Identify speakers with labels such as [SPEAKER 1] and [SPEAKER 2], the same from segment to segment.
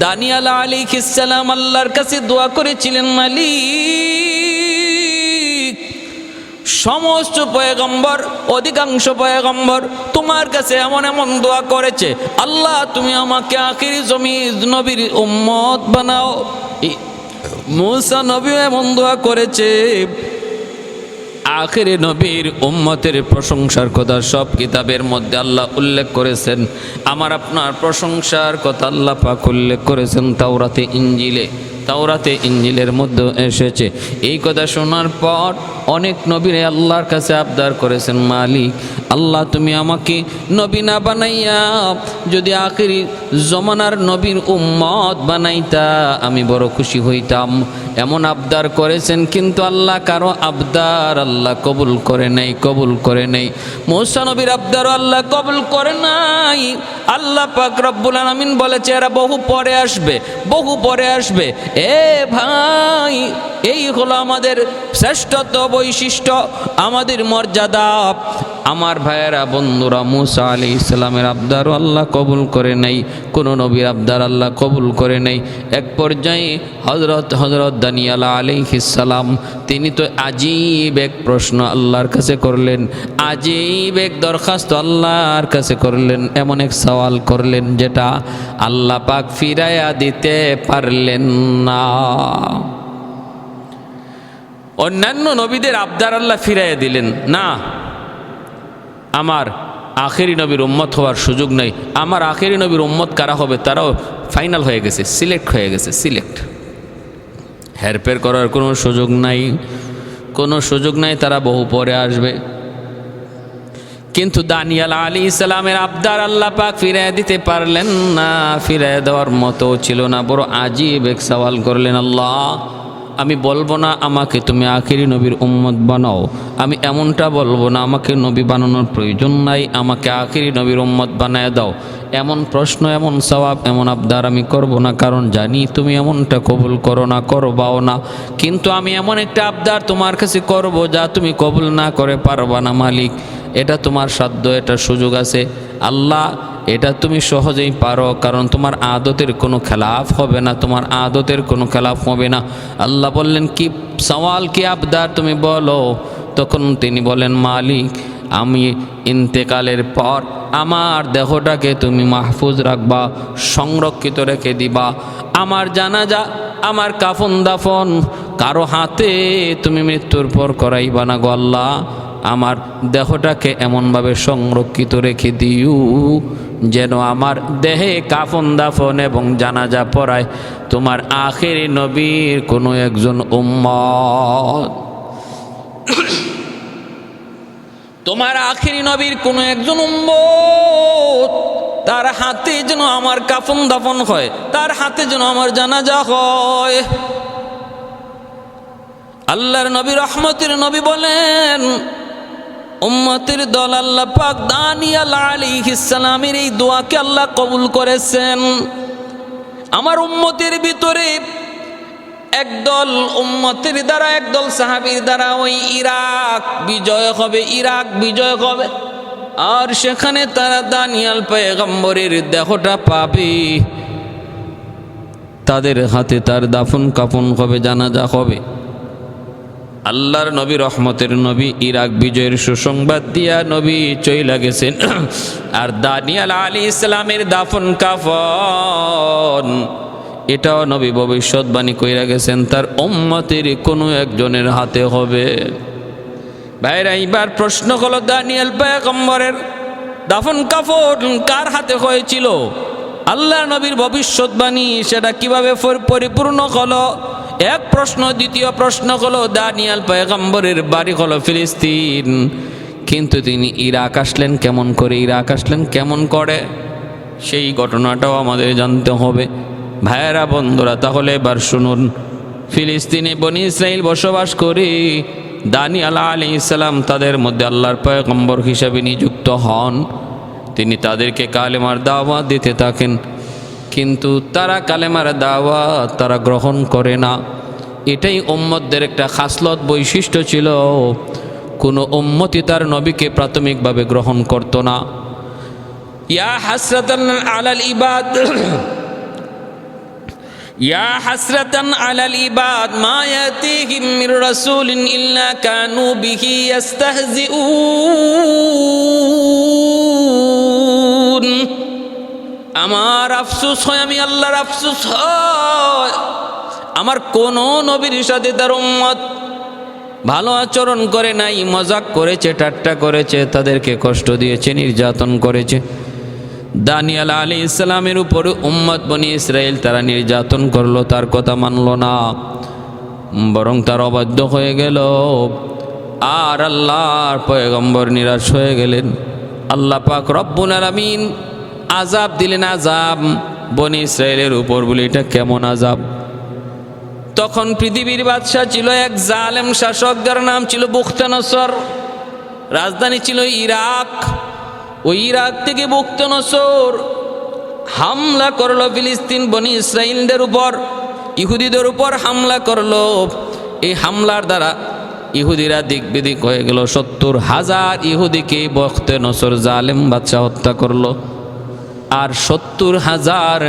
[SPEAKER 1] দানিয়াল আলাইহিস সালাম আল্লাহর কাছে দোয়া করেছিলেন, মালিক সমস্ত পয়গম্বর, অধিকাংশ পয়গম্বর তোমার কাছে এমন এমন দোয়া করেছে, আল্লাহ তুমি আমাকে আখিরি নবীর উম্মত বানাও। মূসা নবীও এমন দোয়া করেছে। আখিরি নবীর উম্মতের প্রশংসার কথা সব কিতাবের মধ্যে আল্লাহ উল্লেখ করেছেন। আমার আপনার প্রশংসার কথা আল্লাহ পাক উল্লেখ করেছেন তাওরাতে ইঞ্জিলের মধ্যে এসেছে। এই কথা শোনার পর অনেক নবীরে আল্লাহর কাছে আবদার করেছেন, মালিক আল্লাহ তুমি আমাকে নবী না বানাইয়া যদি আখিরি জমানার নবীর উম্মত বানাইতা আমি বড় খুশি হইতাম। এমন আবদার করেছেন, কিন্তু আল্লাহ কারো আবদার আল্লাহ কবুল করে নেই। মূসা নবীর আবদারও আল্লাহ কবুল করে নাই। আল্লাহ পাক রব্বুল আলামিন বলেছে এরা বহু পরে আসবে। এ ভাই, এই হলো আমাদের শ্রেষ্ঠত্ব, বৈশিষ্ট্য, আমাদের মর্যাদা। আমার ভাইয়েরা, বন্ধুরা, মূসা আলাইহিস সালামের আবদারও আল্লাহ কবুল করে নাই, কোনো নবীর আবদার আল্লাহ কবুল করে নাই। এক পর্যায়ে হযরত দানিয়াল আলাইহিস সালাম তিনি তো আজীব এক প্রশ্ন আল্লাহর কাছে করলেন, আজীব এক দরখাস্ত আল্লাহর কাছে করলেন, এমন এক সওয়াল করলেন যেটা আল্লাহ পাক ফিরাইয়া দিতে পারলেন না। অন্যান্য নবীদের আবদার আল্লাহ ফিরাইয়া দিলেন না, আমার আখেরি নবীর উম্মত হওয়ার সুযোগ নেই। আমার আখেরি নবীর উম্মত কারা হবে তারাও ফাইনাল হয়ে গেছে, সিলেক্ট হয়ে গেছে। হেরফের করার কোনো সুযোগ নাই, তারা বহু পরে আসবে। কিন্তু দানিয়াল আলাইহিস সালামের আবদার আল্লাহ পাক ফিরাইয়া দিতে পারলেন না, ফিরাইয়া দেওয়ার মতো ছিল না। বড় আজীব এক সওয়াল করলেন, আল্লাহ আমি বলবো না আমাকে তুমি আখেরি নবীর উম্মত বানাও, আমি এমনটা বলবো না আমাকে নবী বানানোর প্রয়োজন নাই, আমাকে আখেরি নবীর উম্মত বানায় দাও। এমন প্রশ্ন, এমন সওয়াব, এমন আবদার আমি করব না, কারণ জানি তুমি এমনটা কবুল করো না, করবাও না। কিন্তু আমি এমন একটা আবদার তোমার কাছে করব যা তুমি কবুল না করে পারবা না। মালিক, এটা তোমার সাধ্য, এটা সুযোগ আছে। আল্লাহ, এটা তুমি সহজেই পারো, কারণ তোমার আদতের কোনো খেলাফ হবে না, আল্লাহ বললেন, কি সওয়াল, কি আবদার তুমি বলো। তখন তিনি বলেন, মালিক আমি ইন্তেকালের পর আমার দেহটাকে তুমি মাহফুজ রাখবা, সংরক্ষিত রেখে দিবা। আমার জানাজা, আমার কাফন দাফন কারো হাতে তুমি মৃত্যুর পর করাইবা না গো আল্লাহ। আমার দেহটাকে এমনভাবে সংরক্ষিত রেখে দিও যেন আমার দেহে কাফন দাফন এবং জানাজা পড়ায় তোমার আখেরি নবীর কোনো একজন উম্মত, তোমার আখেরি নবীর কোনো একজন উম্মত, তার হাতে যেন আমার কাফন দাফন হয়, তার হাতে যেন আমার জানাজা হয়। আল্লাহর নবী, রহমতের নবী বলেন, উম্মতের দল আল্লাহ পাক দানিয়াল আলাইহিস সালামের এই দোয়াকে আল্লাহ কবুল করেছেন। আমার উম্মতের ভিতরে একদল উম্মতের দ্বারা, একদল সাহাবীর দ্বারা ওই ইরাক বিজয় হবে, আর সেখানে তারা দানিয়াল পয়গম্বরের দেহটা পাবে, তাদের হাতে তার দাফন কাফন হবে, জানাজা হবে। আল্লাহর নবী, রহমতের নবী, ইরাক বিজয়ের সুসংবাদ দিয়া নবী চইলা গেছেন। আর দানিয়াল আলাইহিস সালামের দাফন কাফন এটাও নবী ভবিষ্যৎবাণী কইরা গেছেন তার উম্মতের কোনো একজনের হাতে হবে। ভাইরা, এইবার প্রশ্ন হলো, দানিয়াল পয়গম্বরের দাফন কাফন কার হাতে হয়েছিল? আল্লাহ নবীর ভবিষ্যৎবাণী সেটা কিভাবে পরিপূর্ণ হলো? এক প্রশ্ন। দ্বিতীয় প্রশ্ন হলো, দানিয়াল পয়গম্বরের বাড়ি হলো ফিলিস্তিন, কিন্তু তিনি ইরাক আসলেন কেমন করে সেই ঘটনাটাও আমাদের জানতে হবে। ভাইয়েরা, বন্ধুরা, তাহলে এবার শুনুন, ফিলিস্তিনে বনি ইসরাইল বসবাস করে দানিয়াল আলাইহিস সালাম তাদের মধ্যে আল্লাহর পয়গম্বর হিসেবে নিযুক্ত হন। তিনি তাদেরকে কালেমার দাওয়াত দিতে থাকেন, কিন্তু তারা কালেমার দাওয়াত তারা গ্রহণ করে না। এটাই উম্মতদের একটা খাসলত, বৈশিষ্ট্য ছিল। কোনো উম্মতি তার নবীকে প্রাথমিকভাবে গ্রহণ করত না। ইয়া হাসরাতান আলাল ইবাদ, ইয়া হাসরাতান আলাল ইবাদ মা ইয়াতিহিম মির রাসূলিন ইল্লা কানু বিহি ইস্তাহজিউন। আমার আফসোস হয়, আমি আল্লাহর আফসোস হয়, আমার কোন নবীর সাথে তার উম্মত ভালো আচরণ করে নাই, মজাক করেছে, ঠাট্টা করেছে, তাদেরকে কষ্ট দিয়েছে, নির্যাতন করেছে। দানিয়াল আলাইহিস সালামের উপর উম্মত বনি ইসরাইল তারা নির্যাতন করলো, তার কথা মানলো না, বরং তার অবাধ্য হয়ে গেল। আর আল্লাহর পয়গম্বর নিরাশ হয়ে গেলেন। আল্লাহ পাক রব্বুল আলামিন আযাব দিলেন, আযাব বনি ইসরাইলের উপর। বলে এটা কেমন আযাব? তখন পৃথিবীর বাদশা ছিল এক জালেম শাসক, যার নাম ছিল বুখতানসর। রাজধানী ছিল ইরাক। ওই ইরাক থেকে বুখতানসর হামলা করলো ফিলিস্তিন বনি ইসরাইলদের উপর, ইহুদিদের উপর হামলা করলো। এই হামলার দ্বারা ইহুদিরা দিক বিদিক হয়ে গেল। 70,000 ইহুদিকে বুখতানসর জালেম বাদশা হত্যা করলো। আর 70,000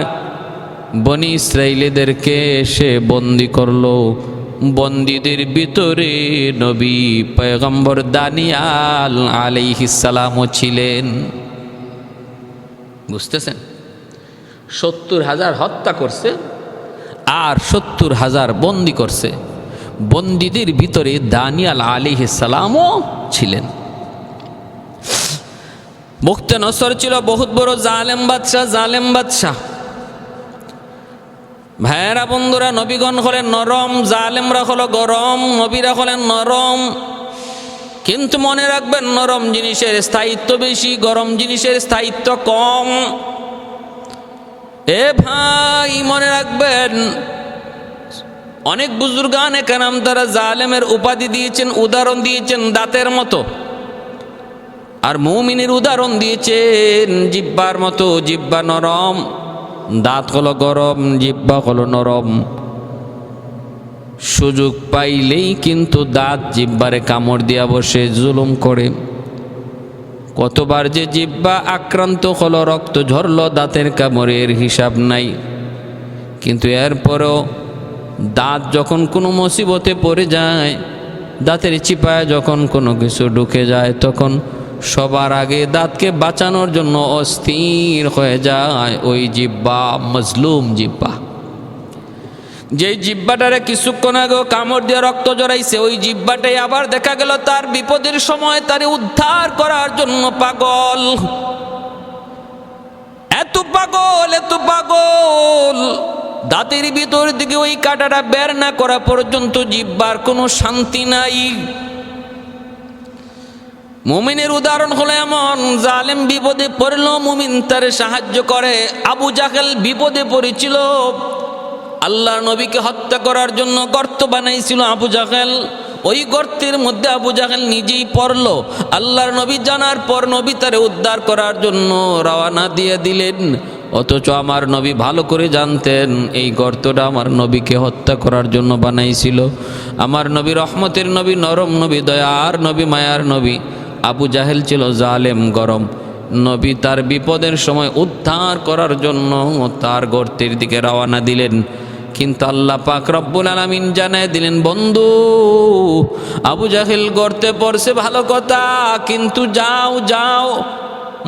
[SPEAKER 1] বনি ইসরাইলিদেরকে সে বন্দি করলো। বন্দীদের ভিতরে নবী পয়গম্বর দানিয়াল আলাইহিস সালামও ছিলেন। বুঝতেছেন? 70,000 হত্যা করছে আর 70,000 বন্দি করছে। বন্দীদের ভিতরে দানিয়াল আলাইহিস সালামও ছিলেন। বুখতানসর ছিল বহুত বড় জালেম বাদশা, জালেম বাদশা। ভাইয়েরা বন্ধুরা, নবীগণ হলেন নরম, জালেমরা হলো গরম, নবীরা হলেন নরম। কিন্তু মনে রাখবেন, নরম জিনিসের স্থায়িত্ব বেশি, গরম জিনিসের স্থায়িত্ব কম। এ ভাই মনে রাখবেন, অনেক বুজুর্গানে কেরাম তারা জালেমের উপাধি দিয়েছেন, উদাহরণ দিয়েছেন দাঁতের মতো। আর মুমিনের উদাহরণ দিয়েছেন জিহ্বার মতো। জিহ্বা নরম, দাঁত হলো গরম, জিহ্বা হলো নরম। সুযোগ পাইলেই কিন্তু দাঁত জিহ্বারে কামড় দিয়া বসে, জুলুম করে। কতবার যে জিহ্বা আক্রান্ত হলো, রক্ত ঝরলো দাঁতের কামড়ের হিসাব নাই। কিন্তু এরপরও দাঁত যখন কোনো মুসিবতে পড়ে যায়, দাঁতের চিপায় যখন কোনো কিছু ঢুকে যায়, তখন সবার আগে দাঁতকে বাঁচানোর জন্য অস্থির হয়ে যায় ওই জিহ্বা, মজলুম জিহ্বা। যেই জিহ্বাটারে কিছুক্ষণ আগেও কামড় দিয়ে রক্ত জড়াইছে, ওই জিহ্বাটাই আবার দেখা গেল তার বিপদের সময় তারে উদ্ধার করার জন্য পাগল। এত পাগল, এত পাগল, দাঁতের ভিতর দিকে ওই কাঁটাটা বের না করা পর্যন্ত জিহ্বার কোনো শান্তি নাই। মুমিনের উদাহরণ হলো এমন, জালেম বিপদে পড়ল, মুমিন তারে সাহায্য করে। আবু জাহেল বিপদে পড়েছিল, আল্লাহর নবীকে হত্যা করার জন্য গর্ত বানাইছিল আবু জাহেল। ওই গর্তের মধ্যে আবু জাহেল নিজেই পড়ল। আল্লাহর নবী জানার পর নবী তারে উদ্ধার করার জন্য রওনা দিয়ে দিলেন। অথচ আমার নবী ভালো করে জানতেন এই গর্তটা আমার নবীকে হত্যা করার জন্য বানাইছিল। আমার নবী রহমতের নবী, নরম নবী, দয়ার নবী, মায়ার নবী। আবু জাহেল ছিল জালেম, গরম। নবী তার বিপদের সময় উদ্ধার করার জন্য তার গর্তের দিকে রওনা দিলেন। কিন্তু আল্লাহ পাক রব্বুল আলামিন জানায় দিলেন, বন্ধু আবু জাহেল গর্তে পড়ছে ভালো কথা, কিন্তু যাও যাও,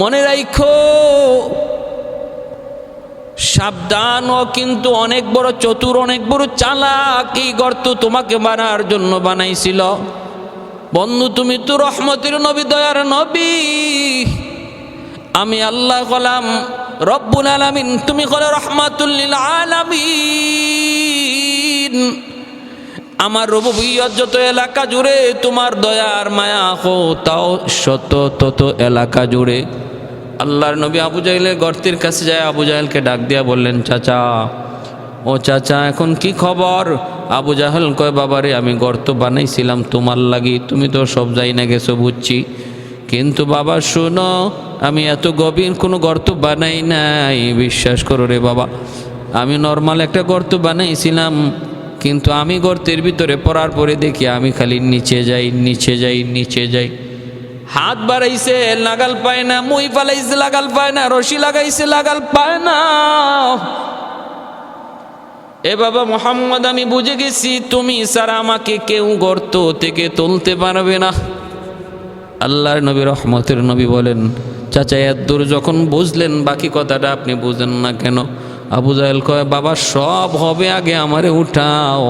[SPEAKER 1] মনে রাখো সাবধান, ও কিন্তু অনেক বড় চতুর, অনেক বড় চালাক। এই গর্ত তোমাকে বানার জন্য বানাইছিল। বন্ধু তুমি তো রহমতের নবী, দয়ার নবী, আমি আল্লাহ হলাম রব্বুল আলামিন, তুমি হলে রহমাতুল লিল আলামিন। আমার রুবুবিয়ত যত এলাকা জুড়ে তোমার দয়ার মায়া হো, তাও শত তত এলাকা জুড়ে। আল্লাহর নবী আবু জাহেলের গর্তের কাছে যায়, আবু জাহেলকে ডাক দিয়া বললেন, চাচা, ও চাচা এখন কি খবর? আবু জাহেল কয়, বাবারে আমি গর্ত বানাইছিলাম তোমার লাগি, তুমি তো সব যাই না গেছো বুঝছি, কিন্তু বাবা শোনো, আমি এত গভীর কোনো গর্ত বানাই নাই, বিশ্বাস করো রে বাবা। আমি নর্মাল একটা গর্ত বানাইছিলাম, কিন্তু আমি গর্তের ভিতরে পড়ার পরে দেখি আমি খালি নিচে যাই, নিচে যাই, নিচে যাই। হাত বাড়াইছে লাগাল পায় না, মই ফালাইছে লাগাল পায় না, রশি লাগাইছে লাগাল পায় না। এ বাবা মোহাম্মদ, আমি বুঝে গেছি তুমি ছাড়া আমাকে কেউ গর্ত থেকে তুলতে পারবে না। আল্লাহর নবী রহমতের নবী বলেন, চাচা এত দূর যখন বুঝলেন, বাকি কথাটা আপনি বুঝেন না কেন? আবু জাহেল কয়, বাবা সব হবে, আগে আমারে উঠাও।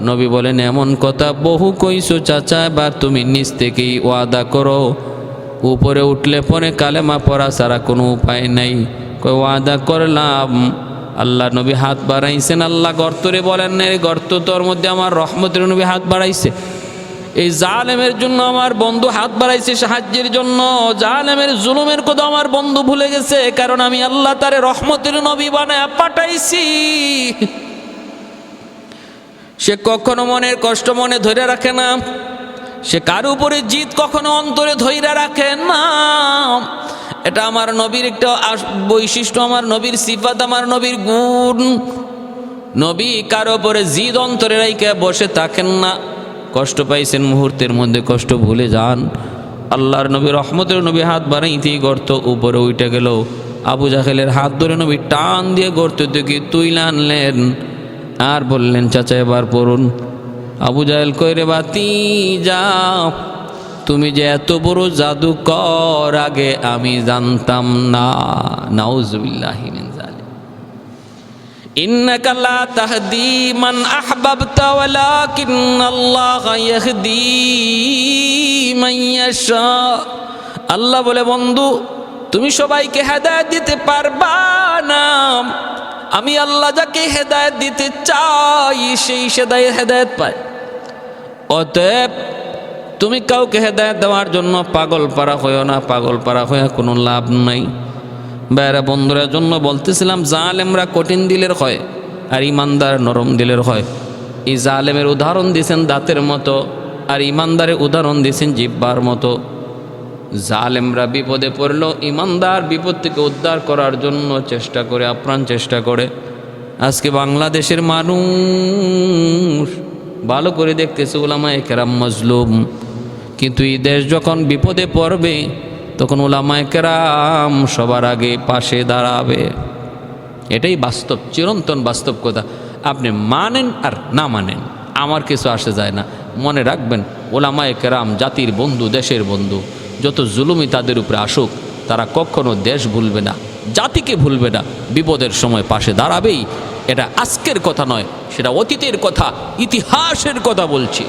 [SPEAKER 1] নবী বলেন, এমন কথা বহু কইছো চাচা, এবার তুমি নিজ থেকেই ওয়াদা করো, উপরে উঠলে পরে কালেমা পড়া ছাড়া কোনো উপায় নাই। কয় ওয়াদা করলাম। আল্লাহ নবী হাত বাড়াইছেন, আল্লাহ গর্তরে বলেন, এই গর্ত তোর মধ্যে আমার রহমতের নবী হাত বাড়াইছে। এই জালেমের জন্য আমার বন্ধু হাত বাড়াইছে সাহায্যের জন্য। জালেমের জুলুমের কথা আমার বন্ধু ভুলে গেছে, কারণ আমি আল্লাহ তারে রহমতের নবী বানায় পাঠাইছি। সে কখনো মনের কষ্ট মনে ধরে রাখে না, সে কার উপরে জিত কখনো অন্তরে ধইরা রাখে না। এটা আমার নবীর একটা বৈশিষ্ট্য, আমার নবীর সিফাত, আমার নবীর গুণ। নবী কার উপরে জিদ অন্তরে রাইখা বসে থাকেন না। কষ্ট পাইছেন, মুহূর্তের মধ্যে কষ্ট ভুলে যান। আল্লাহর নবী রহমতের নবী হাত বাড়াইতেই গর্ত উপরে উঠে গেল। আবু জাহেলের হাত ধরে নবী টান দিয়ে গর্ত থেকে তুইলে আনলেন, আর বললেন, চাচা এবার পড়ুন। আবু জাহেল কইরে, বাতি যাও, তুমি যে এত বড় জাদুকর আগে আমি জানতাম না। নাউজুবিল্লাহি মিন যালিক। ইন্নাকা লা তাহদি মান আহবাবতা ওয়ালাকিন্নাল্লাহা ইয়াহদি মান ইয়াশা। আল্লাহ বলে, বন্ধু তুমি সবাইকে হেদায়েত দিতে পারবা না, আমি আল্লাহ যাকে হেদায়েত দিতে চাই সেই হেদায়েত পায়। অতএব তুমি কাউকে হেদায়েত দেওয়ার জন্য পাগল পারা হইও না, পাগল পারা হইয়া কোনো লাভ নাই। বাইরা বন্ধুরা জন্য বলতেছিলাম, জালেমরা কঠিন দিলের হয় আর ইমানদার নরম দিলের হয়। এই জালেমের উদাহরণ দিয়েছেন দাঁতের মতো, আর ইমানদারের উদাহরণ দিয়েছেন জিহ্বার মতো। জালেমরা বিপদে পড়লো, ইমানদার বিপদ থেকে উদ্ধার করার জন্য চেষ্টা করে, আপ্রাণ চেষ্টা করে। আজকে বাংলাদেশের মানুষ ভালো করে দেখতেছে উলামায়ে কেরাম মজলুম, কিন্তু এই দেশ যখন বিপদে পড়বে তখন উলামায়ে কেরাম সবার আগে পাশে দাঁড়াবে। এটাই বাস্তব, চিরন্তন বাস্তব কথা। আপনি মানেন আর না মানেন, আমার কিছু আসে যায় না। মনে রাখবেন, উলামায়ে কেরাম জাতির বন্ধু, দেশের বন্ধু। যত জুলুমই তাদের উপরে আসুক, তারা কখনো দেশ ভুলবে না, জাতিকে ভুলবে না, বিপদের সময় পাশে দাঁড়াবেই। এটা আজকের কথা নয়, সেটা অতীতের কথা, ইতিহাসের কথা বলছি।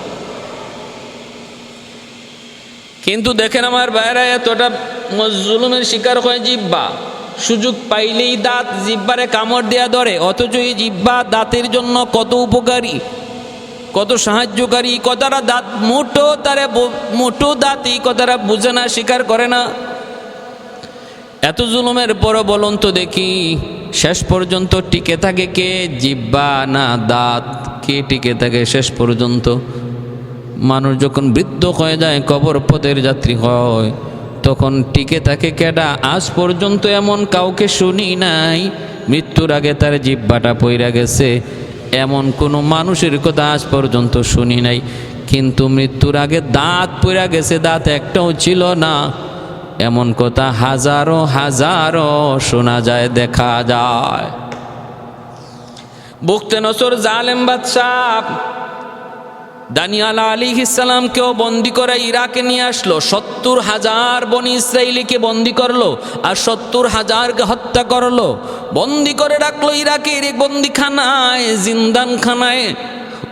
[SPEAKER 1] কিন্তু দেখেন আমার ভাইরা, এতটা জুলুমের শিকার হয় জিহ্বা। সুযোগ পাইলেই দাঁত জিহ্বারে কামড় দেয়া ধরে, অথচ এই জিহ্বা দাঁতের জন্য কত উপকারী, কত সাহায্যকারী। কথাটা দাঁত মোটো দাঁত এই কথাটা বুঝে না, স্বীকার করে না। এত জুলুমের পরও বলুন তো দেখি, শেষ পর্যন্ত টিকে থাকে কে? জিহ্বা না দাঁত? কে টিকে থাকে শেষ পর্যন্ত? মানুষ যখন বৃদ্ধ হয়ে যায়, কবর পথের যাত্রী হয়, তখন টিকে থাকে কেডা? আজ পর্যন্ত এমন কাউকে শুনি নাই মৃত্যুর আগে তার জিহ্বাটা পইরা গেছে, এমন কোনো মানুষের কথা আজ পর্যন্ত শুনি নাই। কিন্তু মৃত্যুর আগে দাঁত পইরা গেছে, দাঁত একটাও ছিল না, এমন কথা হাজারো হাজারো শোনা যায়, দেখা যায়। বুখতে নসর জালেম বাদশাহ দানিয়াল আলাইহিস সালামকেও বন্দি করে ইরাকে নিয়ে আসলো। ৭০,০০০ বনি ইসরাইলিকে বন্দি করলো, আর ৭০,০০০কে হত্যা করলো। বন্দি করে রাখলো ইরাকের এক বন্দিখানায়, জিন্দানখানায়।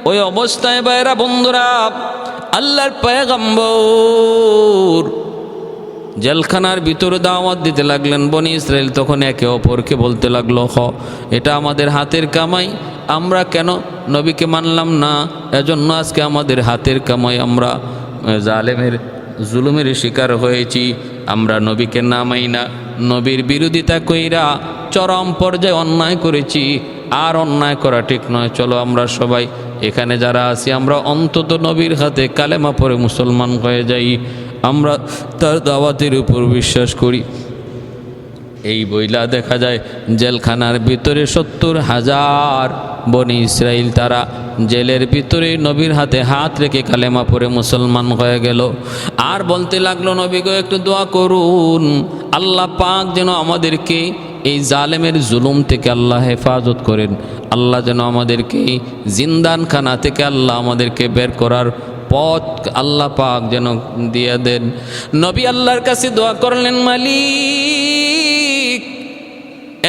[SPEAKER 1] ওই অবস্থায় বাইরা বন্ধুরা, আল্লাহর পয়গম্বর জেলখানার ভিতরে দাওয়াত দিতে লাগলেন। বনি ইসরাইল তখন একে অপরকে বলতে লাগলো, এটা আমাদের হাতের কামাই, আমরা কেন নবীকে মানলাম না, এজন্য আজকে আমাদের হাতের কামাই, আমরা জালেমের জুলুমের শিকার হয়েছি, আমরা নবীকে নামাই না, নবীর বিরোধিতা কইরা চরম পর্যায়ে অন্যায় করেছি, আর অন্যায় করা ঠিক নয়। চলো আমরা সবাই এখানে যারা আছি, আমরা অন্তত নবীর হাতে কালেমা পড়ে মুসলমান হয়ে যাই, আমরা তার দাওয়াতের উপর বিশ্বাস করি। এই বইলা দেখা যায় জেলখানার ভিতরে ৭০,০০০ বনি ইসরাইল তারা জেলের ভিতরে নবীর হাতে হাত রেখে কালেমা পড়ে মুসলমান হয়ে গেল। আর বলতে লাগলো, নবী গো একটু দোয়া করুন, আল্লাহ পাক যেন আমাদেরকে এই জালেমের জুলুম থেকে আল্লাহ হেফাজত করেন। আল্লাহ যেন আমাদেরকে এই জিন্দানখানা থেকে আল্লাহ আমাদেরকে বের করার পথ আল্লাহ পাক যেন দিয়ে দেন। নবী আল্লাহর কাছে দোয়া করলেন, মালিক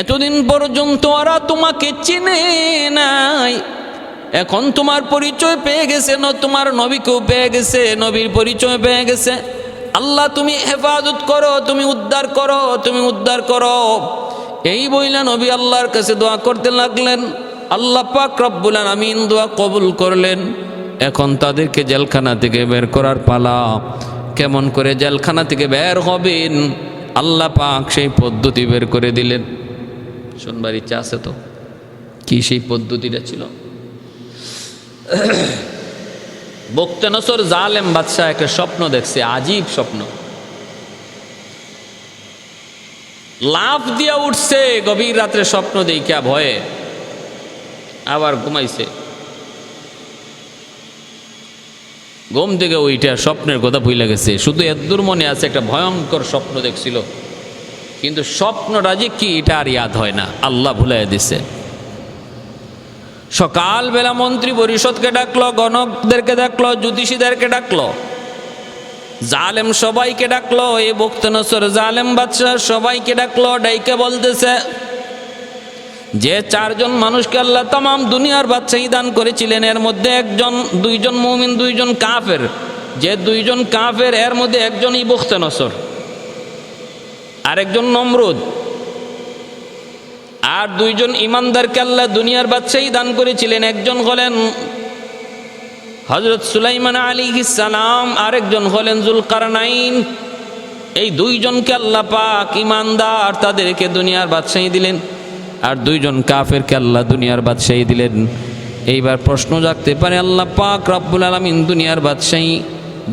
[SPEAKER 1] এতদিন পর্যন্ত ওরা তোমাকে চিনে নাই, এখন তোমার পরিচয় পেয়ে গেছে, তোমার নবীকেও পেয়ে গেছে, নবীর পরিচয় পেয়ে গেছে। আল্লাহ তুমি হেফাজত করো, তুমি উদ্ধার করো, তুমি উদ্ধার করো। এই বইলা নবী আল্লাহর কাছে দোয়া করতে লাগলেন। আল্লাহ পাক রব্বুল আলামিন দোয়া কবুল করলেন। এখন তাদেরকে জেলখানা থেকে বের করার পালা। কেমন করে জেলখানা থেকে বের হবেন আল্লাহ পাক সেই পদ্ধতি বের করে দিলেন। শুনবার ইচ্ছা আছে তো? কি সেই পদ্ধতিটা ছিল? বখতিয়ার জালেম বাদশাহ একটা স্বপ্ন দেখছে, আজীব স্বপ্ন। লাফ দিয়া উঠছে গভীর রাত্রে স্বপ্ন দেখিয়া ভয়ে, আবার ঘুমাইছে। ঘুম থেকে ওইটা স্বপ্নের কথা ভুলে গেছে, শুধু এদূর মনে আছে একটা ভয়ঙ্কর স্বপ্ন দেখছিল, কিন্তু স্বপ্নটা যে কি এটা আর ইয়াদ হয় না, আল্লাহ ভুলাই দিছে। সকালবেলা মন্ত্রী পরিষদকে ডাকলো, গণকদেরকে ডাকলো, জ্যোতিষীদেরকে ডাকলো, জালেম সবাইকে ডাকলো। এই বখতিয়ার জালেম বাদশাহ সবাইকে ডাকলো, ডাইকে বলতেছে যে 4 জন মানুষকে আল্লাহ তামাম দুনিয়ার বাদশাহী দান করেছিলেন, এর মধ্যে দুইজন মুমিন, 2 জন কাফের। যে 2 জন কাফের এর মধ্যে একজনই বখতিয়ার, আরেকজন নমরুদ। আর 2 জন ইমানদারকে আল্লাহ দুনিয়ার বাদশাহী দান করেছিলেন, একজন হলেন হযরত সুলাইমান আলাইহিস সালাম, আরেকজন হলেন যুলকারনাইন। এই 2 জনকে আল্লাহ পাক ইমানদার তাদেরকে দুনিয়ার বাদশাহী দিলেন, আর 2 জন কাফেরকে আল্লাহ দুনিয়ার বাদশাহী দিলেন। এইবার প্রশ্ন জাগতে পারে, আল্লাহ পাক রব্বুল আলামিন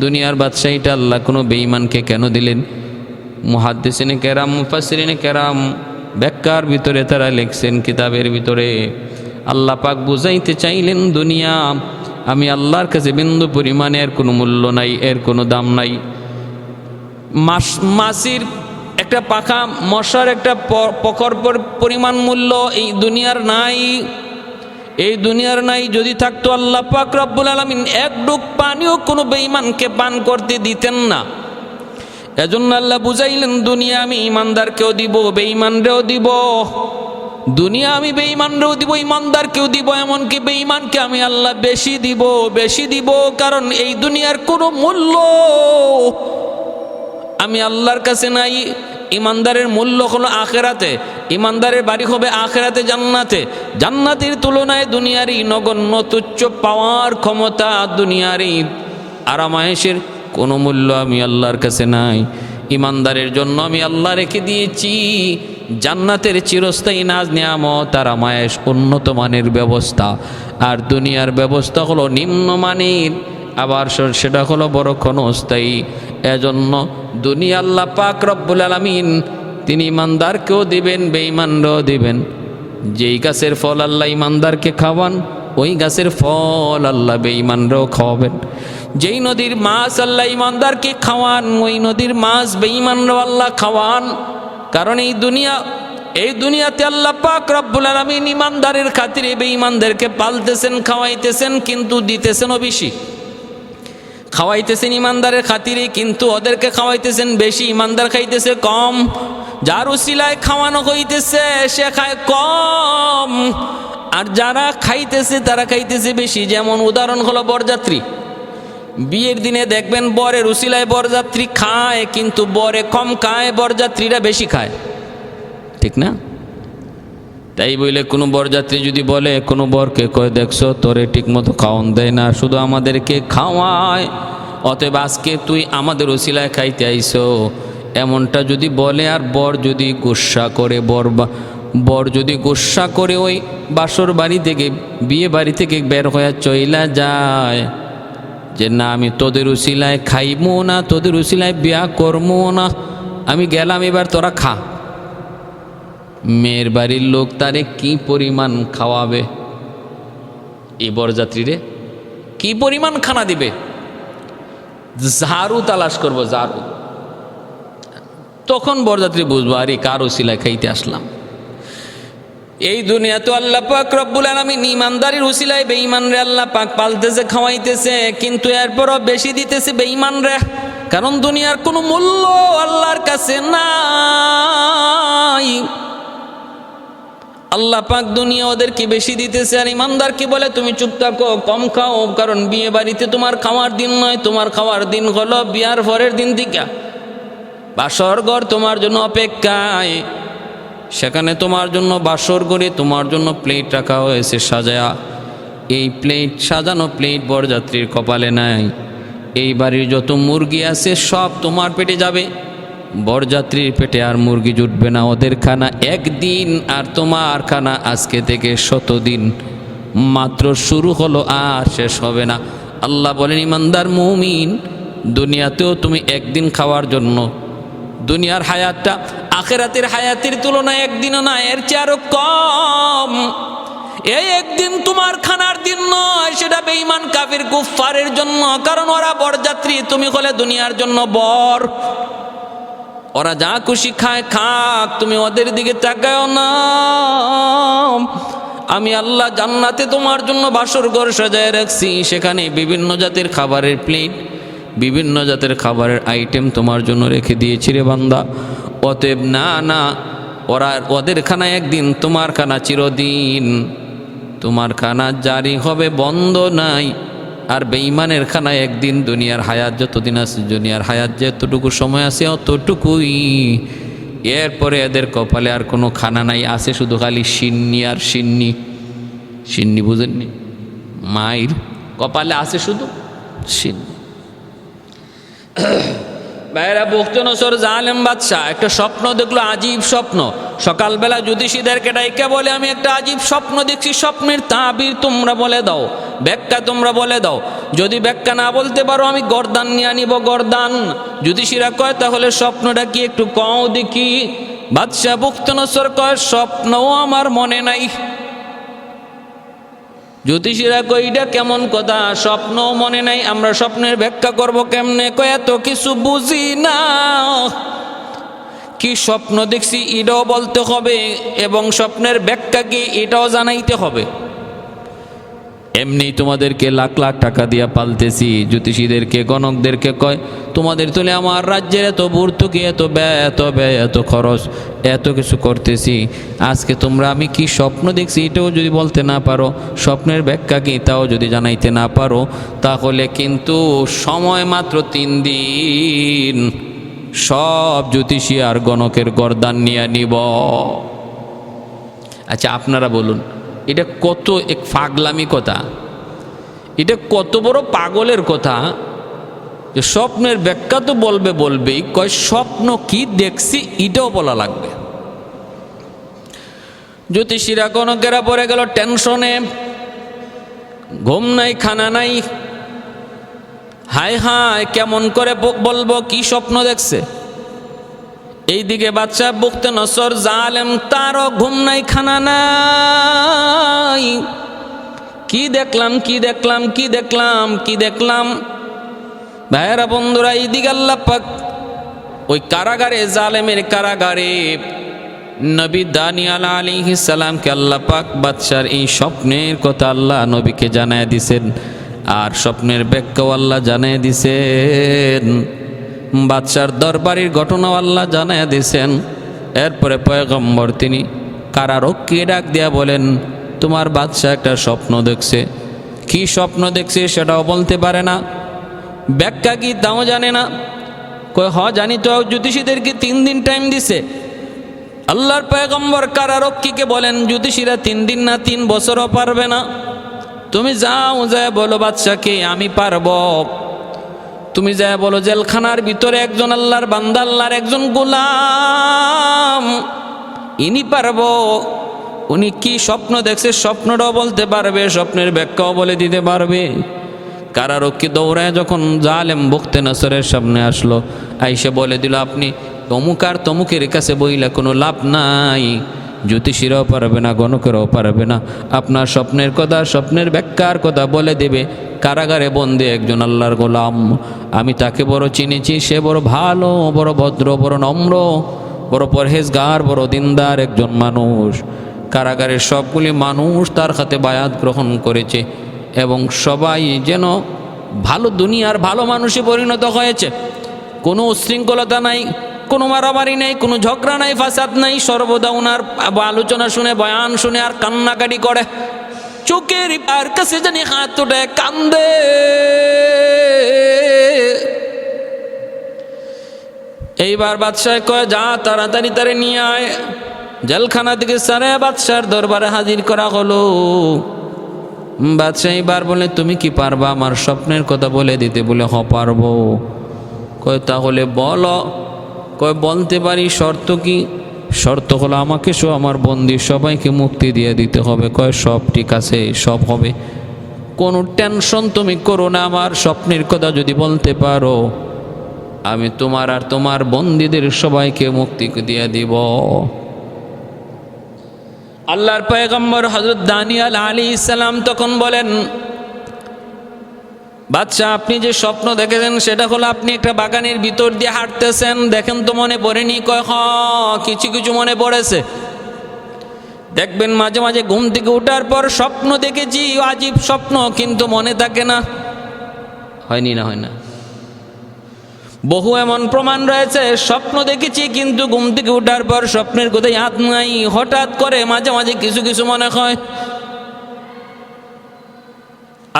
[SPEAKER 1] দুনিয়ার বাদশাহীটা আল্লাহ কোনো বেঈমানকে কেন দিলেন? মুহাদ্দিসিনে কেরাম, মুফাসসিরিনে কেরাম ব্যাখ্যার ভিতরে তারা লিখছেন, কিতাবের ভিতরে আল্লাহ পাক বুঝাইতে চাইলেন, দুনিয়া আমি আল্লাহর কাছে বিন্দু পরিমাণে এর কোনো মূল্য নাই, এর কোনো দাম নাই। মাছির একটা পাখা, মশার একটা পকর পরিমাণ মূল্য এই দুনিয়ার নাই, এই দুনিয়ার নাই। যদি থাকতো আল্লাহ পাক রব্বুল আলামিন এক ডুব পানিও কোনো বেঈমানকে পান করতে দিতেন না। এজন্য আল্লাহ বুঝাইলেন, দুনিয়া আমি ইমানদারকেও দিব, বেঈমানরেও দিব। দুনিয়া আমি বেঈমানরেও দিব, ইমানদারকেও দিব, এমনকি বেঈমানকে আমি আল্লাহ বেশি দিব। কারণ এই দুনিয়ার কোনো মূল্য আমি আল্লাহর কাছে নাই। ইমানদারের মূল্য হলো আখেরাতে, ইমানদারের বাড়ি হবে আখেরাতে, জান্নাতে। জান্নাতের তুলনায় দুনিয়ারই নগণ্য তুচ্ছ পাওয়ার ক্ষমতা, দুনিয়ারই আরামায়েশের কোনো মূল্য আমি আল্লাহর কাছে নাই। ইমানদারের জন্য আমি আল্লাহ রেখে দিয়েছি জান্নাতের চিরস্থায়ী নাজ নিয়ামত, আরামায়েশ, উন্নত মানের ব্যবস্থা। আর দুনিয়ার ব্যবস্থা হলো নিম্নমানের, আবার সেটা হলো বড় ক্ষণস্থায়ী। এজন্য দুনিয়া আল্লাহ পাক রব্বুল আলামিন তিনি ইমানদারকেও দিবেন, বেঈমানরাও দিবেন। যেই গাছের ফল আল্লাহ ইমানদারকে খাওয়ান, ওই গাছের ফল আল্লাহ বেঈমানরাও খাওয়াবেন। যেই নদীর মাছ আল্লাহ ইমানদারকে খাওয়ান, ওই নদীর মাছ বেঈমানরাও আল্লাহ খাওয়ান। কারণ এই দুনিয়াতে আল্লাহ পাক রব্বুল আলামিন ইমানদারের খাতিরে বেঈমানদেরকে পালতেছেন, খাওয়াইতেছেন, কিন্তু দিতেছেনও বেশি। খাওয়াইতেছেন ইমানদারের খাতিরে, কিন্তু ওদেরকে খাওয়াইতেছেন বেশি, ইমানদার খাইতেছে কম। যার উসিলায় খাওয়ানো হইতেছে সে খায় কম, আর যারা খাইতেছে তারা খাইতেছে বেশি। যেমন উদাহরণ হলো বরযাত্রী। বিয়ের দিনে দেখবেন বরের উসিলায় বরযাত্রী খায়, কিন্তু বরে কম খায়, বরযাত্রীরা বেশি খায়, ঠিক না? তাই বলে কোনো বরযাত্রী যদি বলে কোনো বরকে কয়, দেখছো তোরে ঠিক মতো খাওয়ান দেয় না, শুধু আমাদেরকে খাওয়ায়, অতএব আজকে তুই আমাদের উসিলায় খাইতে আইসো, এমনটা যদি বলে, আর বর যদি গুসা করে, বর যদি গুসা করে ওই বাসর বাড়ি থেকে, বিয়ে বাড়ি থেকে বের হয়ে চইলা যায় যে না আমি তোদের উসিলায় খাইবো না, তোদের উসিলায় বিয়া করবো না, আমি গেলাম, এবার তোরা খা। মেয়ের বাড়ির লোক তারে কি পরিমাণ খাওয়াবে, এই বরযাত্রীরে কি পরিমাণ খানা দিবে, ঝাড়ু তালাশ করবো, ঝাড়ু। তখন বরযাত্রী বুঝবো আরে কার উসিলায় খাইতে আসলাম। এই দুনিয়া তো আল্লাহ পাক রব্বুল আলামিন ইমানদারির উসিলায় বেঈমানরে আল্লাহ পাক পালতেছে, খাওয়াইতেছে, কিন্তু এরপরও বেশি দিতেছে বেঈমানরে। কারণ দুনিয়ার কোনো মূল্য আল্লাহর কাছে নাই। আল্লাহ পাক দুনিয়া ওদেরকে বেশি দিতেছে, আর ইমানদারকে বলে তুমি চুপ থাকো, কম খাও, কারণ বিয়ে বাড়িতে তোমার খাওয়ার দিন নয়, তোমার খাওয়ার দিন হলো বিয়ার পরের দিন থেকে। বাসর ঘর তোমার জন্য অপেক্ষায়, সেখানে তোমার জন্য বাসর ঘরে তোমার জন্য প্লেট রাখা হয়েছে সাজায়া। এই প্লেট, সাজানো প্লেট বরযাত্রীর কপালে নাই। এই বাড়ির যত মুরগি আছে সব তোমার পেটে যাবে, বরযাত্রীর পেটে আর মুরগি জুটবে না। ওদের খানা একদিন, আর তোমার খানা আজকে থেকে 100 দিন। মাত্র শুরু হলো, আর শেষ হবে না। আল্লাহ বলেন, ইমানদার মুমিন, দুনিয়াতেও তুমি একদিন খাওয়ার জন্য, দুনিয়ার হায়াতটা আখিরাতের হায়াতের তুলনায় একদিনও না, এর চেয়ে আরো কম। এই একদিন তোমার খানার দিন নয়, সেটা বেঈমান কাফির কুফফারের জন্য। কারণ ওরা বরযাত্রী, তুমি হলে দুনিয়ার জন্য বর। ওরা যা খুশি খায় খাক, তুমি ওদের দিকে তাকাও না। আমি আল্লাহ জান্নাতে তোমার জন্য বাসর ঘর সাজায় রাখছি, সেখানে বিভিন্ন জাতের খাবারের প্লেট, বিভিন্ন জাতের খাবারের আইটেম তোমার জন্য রেখে দিয়েছি রে বান্দা। অতএব না, ওদের খানা একদিন, তোমার খানা চিরদিন। তোমার খানা জারি হবে, বন্ধ নাই। আর বেঈমানের খানা একদিন। দুনিয়ার হায়াত যতদিন আছে, দুনিয়ার হায়াত যতটুকু সময় আছে অতটুকুই। এরপরে এদের কপালে আর কোনো খানা নাই, আছে শুধু খালি সিন্নি আর সিন্নি। সিন্নি বুঝেননি? মায়ের কপালে আছে শুধু সিন্নি। ভাইরা, বুখতনসর জালেম বাদশাহ একটা স্বপ্ন দেখলো, আজীব স্বপ্ন। সকালবেলা জ্যোতিষীদেরকে ডাইকা বলে, আমি একটা আজীব স্বপ্ন দেখছি, স্বপ্নের তাবির তোমরা বলে দাও, ব্যাখ্যা তোমরা বলে দাও। যদি ব্যাখ্যা না বলতে পারো, আমি গর্দান নিয়ে আনিব, গর্দান। জ্যোতিষীরা কয়, তাহলে স্বপ্নটা কি একটু কও দেখি। বাদশাহ বুখতনসর কয়, স্বপ্নও আমার মনে নাই। জ্যোতিষীরা কই, এটা কেমন কথা, স্বপ্ন মনে নাই, আমরা স্বপ্নের ব্যাখ্যা করব কেমনে? কয়, এত কিছু বুঝি না, কি স্বপ্ন দেখছি এটাও বলতে হবে, এবং স্বপ্নের ব্যাখ্যা কি এটাও জানাইতে হবে। এমনি তোমাদেরকে লাখ লাখ টাকা দিয়া পালতেছি। জ্যোতিষীদেরকে, গণকদেরকে কয়, তোমাদের তুলে আমার রাজ্যের এত ভর্তুকি, এত ব্যয়, এত ব্যয়, এত খরচ, এত কিছু করতেছি। আজকে তোমরা আমি কি স্বপ্ন দেখছি এটাও যদি বলতে না পারো, স্বপ্নের ব্যাখ্যা কি তাও যদি জানাইতে না পারো, তাহলে কিন্তু সময় মাত্র 3 দিন, সব জ্যোতিষী আর গণকের গর্দান নিয়ে নিব। আচ্ছা, আপনারা বলুন, এটা কত এক পাগলামি কথা, এটা কত বড় পাগলের কথা যে স্বপ্নের ব্যাখ্যা তো বলবেই, কয় স্বপ্ন কি দেখছি এটাও বলা লাগবে। জ্যোতিষীরা, গণকেরা পড়ে গেল টেনশনে, ঘুম নাই, খানা নাই। হায় হায়, কেমন করে বলবো কি স্বপ্ন দেখছে। এইদিকে বাদশাহ বুখতনসর জালেম, তারও ঘুম নাই, খানা নাই। কি দেখলাম, কি দেখলাম, কি দেখলাম, কি দেখলাম। ভাইয়েরা, বন্ধুরা, এইদিকে আল্লাহ পাক ওই কারাগারে, জালেমের কারাগারে নবী দানিয়াল আলাইহিস সালামকে আল্লাহ পাক বাদশার এই স্বপ্নের কথা আল্লাহ নবীকে জানায় দিছেন, আর স্বপ্নের ব্যাখ্যাও আল্লাহ জানায় দিছেন। বাদশার দরবারের ঘটনাও আল্লাহ জানায় দিছেন। এরপরে পয়গম্বর তিনি কারারক্ষী ডাক দিয়া বলেন, তোমার বাদশা একটা স্বপ্ন দেখছে। কি স্বপ্ন দেখছে সেটাও বলতে পারে না, ব্যাখ্যা কি তাও জানে না। কই, জানি তো, জ্যোতিষীদেরকে 3 দিন টাইম দিছে। আল্লাহর পয়গম্বর কারারক্ষীকে বলেন, জ্যোতিষীরা 3 দিন না 3 বছরও পারবে না। তুমি যাও, যায় বলো বাদশাকে আমি পারবো। তুমি যায় বলো, জেলখানার ভিতরে একজন আল্লাহর বান্দা, আল্লাহর একজন গোলাম, ইনি পারবো। উনি কি স্বপ্ন দেখছে স্বপ্নটাও বলতে পারবে, স্বপ্নের ব্যাখ্যাও বলে দিতে পারবে। কারারক্ষী দৌড়ায় যখন জালেম বুখতনসরের সামনে আসলো, আইসে বলে দিল, আপনি তমুক আর তমুকের কাছে বইলে কোনো লাভ নাই, জ্যোতিষীরাও পারবে না, গণকেরাও পারবে না। আপনার স্বপ্নের কথা, স্বপ্নের ব্যাখ্যার কথা বলে দেবে কারাগারে বন্দী একজন আল্লাহর গোলাম। আমি তাকে বড় চিনেছি, সে বড় ভালো, বড় ভদ্র, বড় নম্র, বড় পরহেজগার, বড় দিনদার একজন মানুষ। কারাগারের সবগুলি মানুষ তার হাতে বায়াত গ্রহণ করেছে এবং সবাই যেন ভালো দুনিয়ার ভালো মানুষে পরিণত হয়েছে। কোনো উশৃঙ্খলতা নাই, কোনো মারামারি নেই, কোনো ঝগড়া নাই, ফাসাদ নাই। সর্বদা ওনার আলোচনা শুনে, বয়ান শুনে আর কান্নাকাটি করে, চোখের আর কাছে জানি হাত উঠে কান্দে। এইবার বাদশাহ কয়, যা তাড়াতাড়ি তারে নিয়ে আয়। জেলখানা থেকে সারে বাদশার দরবারে হাজির করা হলো। বাদশাহ এবার বলে, তুমি কি পারবা আমার স্বপ্নের কথা বলে দিতে? বলে, হ পারবো। কয়, তাহলে বলো। কয়, বলতে পারি, শর্ত কি? শর্ত হলো আমাকে আমার বন্দি সবাইকে মুক্তি দিয়ে দিতে হবে। কয়, সব ঠিক আছে, সব হবে, কোনো টেনশন তুমি করো না। আমার স্বপ্নের কথা যদি বলতে পারো, আমি তোমার আর তোমার বন্দীদের সবাইকে মুক্তি দিয়ে দিব। আল্লাহর পয়গম্বর হযরত দানিয়েল আলাইহিস সালাম তখন বলেন, বাদশাহ, আপনি যে স্বপ্ন দেখেছেন সেটা হলো আপনি একটা বাগানের ভিতর দিয়ে হাঁটতেছেন, দেখেন তো মনে পড়েনি? কয়, কিছু কিছু মনে পড়েছে। দেখবেন মাঝে মাঝে ঘুম থেকে ওঠার পর স্বপ্ন দেখেছি, আজীব স্বপ্ন, কিন্তু মনে থাকে না। হয়নি না? হয় না? বহু এমন প্রমাণ রয়েছে, স্বপ্ন দেখেছি কিন্তু ঘুম থেকে ওঠার পর স্বপ্নের কথা ইয়াদ নাই, হঠাৎ করে মাঝে মাঝে কিছু কিছু মনে হয়।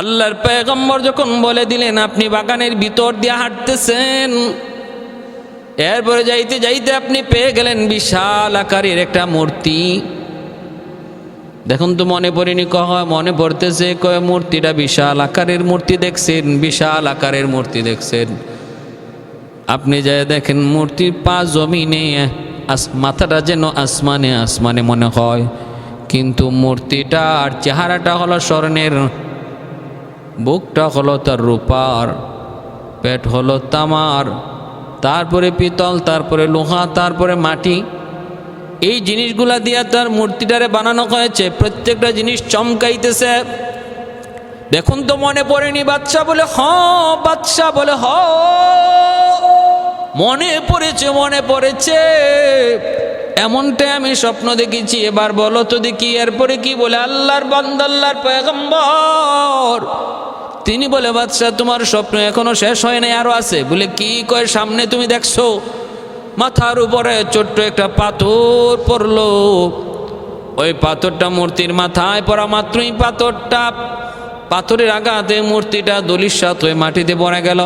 [SPEAKER 1] আল্লাহর পয়গম্বর যখন বলে দিলেন আপনি বাগানের ভিতর দিয়ে হাঁটতেছেন, এরপরে যাইতে যাইতে আপনি পেয়ে গেলেন বিশাল আকারের একটা মূর্তি। দেখুন তো মনে পড়েনি? কয়, মনে পড়তেছে। কয়, মূর্তিটা বিশাল আকারের মূর্তি দেখছেন? বিশাল আকারের মূর্তি দেখছেন। আপনি যাই দেখেন মূর্তির পা জমিনে, মাথাটা যেন আসমানে আসমানে মনে হয়, কিন্তু মূর্তিটার চেহারাটা হলো স্বর্ণের, বুকটা হলো তার রূপার, পেট হলো তামার, তারপরে পিতল, তারপরে লোহা, তারপরে মাটি। এই জিনিসগুলা দিয়ে তার মূর্তিটারে বানানো হয়েছে। প্রত্যেকটা জিনিস চমকাইতেছে। দেখুন তো মনে পড়েনি? বাদশাহ বলে, বাদশাহ বলে, মনে পড়েছে, মনে পড়েছে। এমনটাই আমি স্বপ্ন দেখেছি। এবার বলো তো দেখি। এরপরে কি বলে? আল্লাহর বান্দা, আল্লাহর পয়গম্বর তিনি বলে, বাদশাহ, তোমার স্বপ্ন এখনো শেষ হয় নাই, আরো আছে। বলে, কি? কয়, সামনে তুমি দেখছো মাথার উপরে ছোট্ট একটা পাথর পড়লো। ওই পাথরটা মূর্তির মাথায় পড়া মাত্রই পাথরের আঘাতে মূর্তিটা দলিসাৎ হয়ে মাটিতে পড়ে গেল,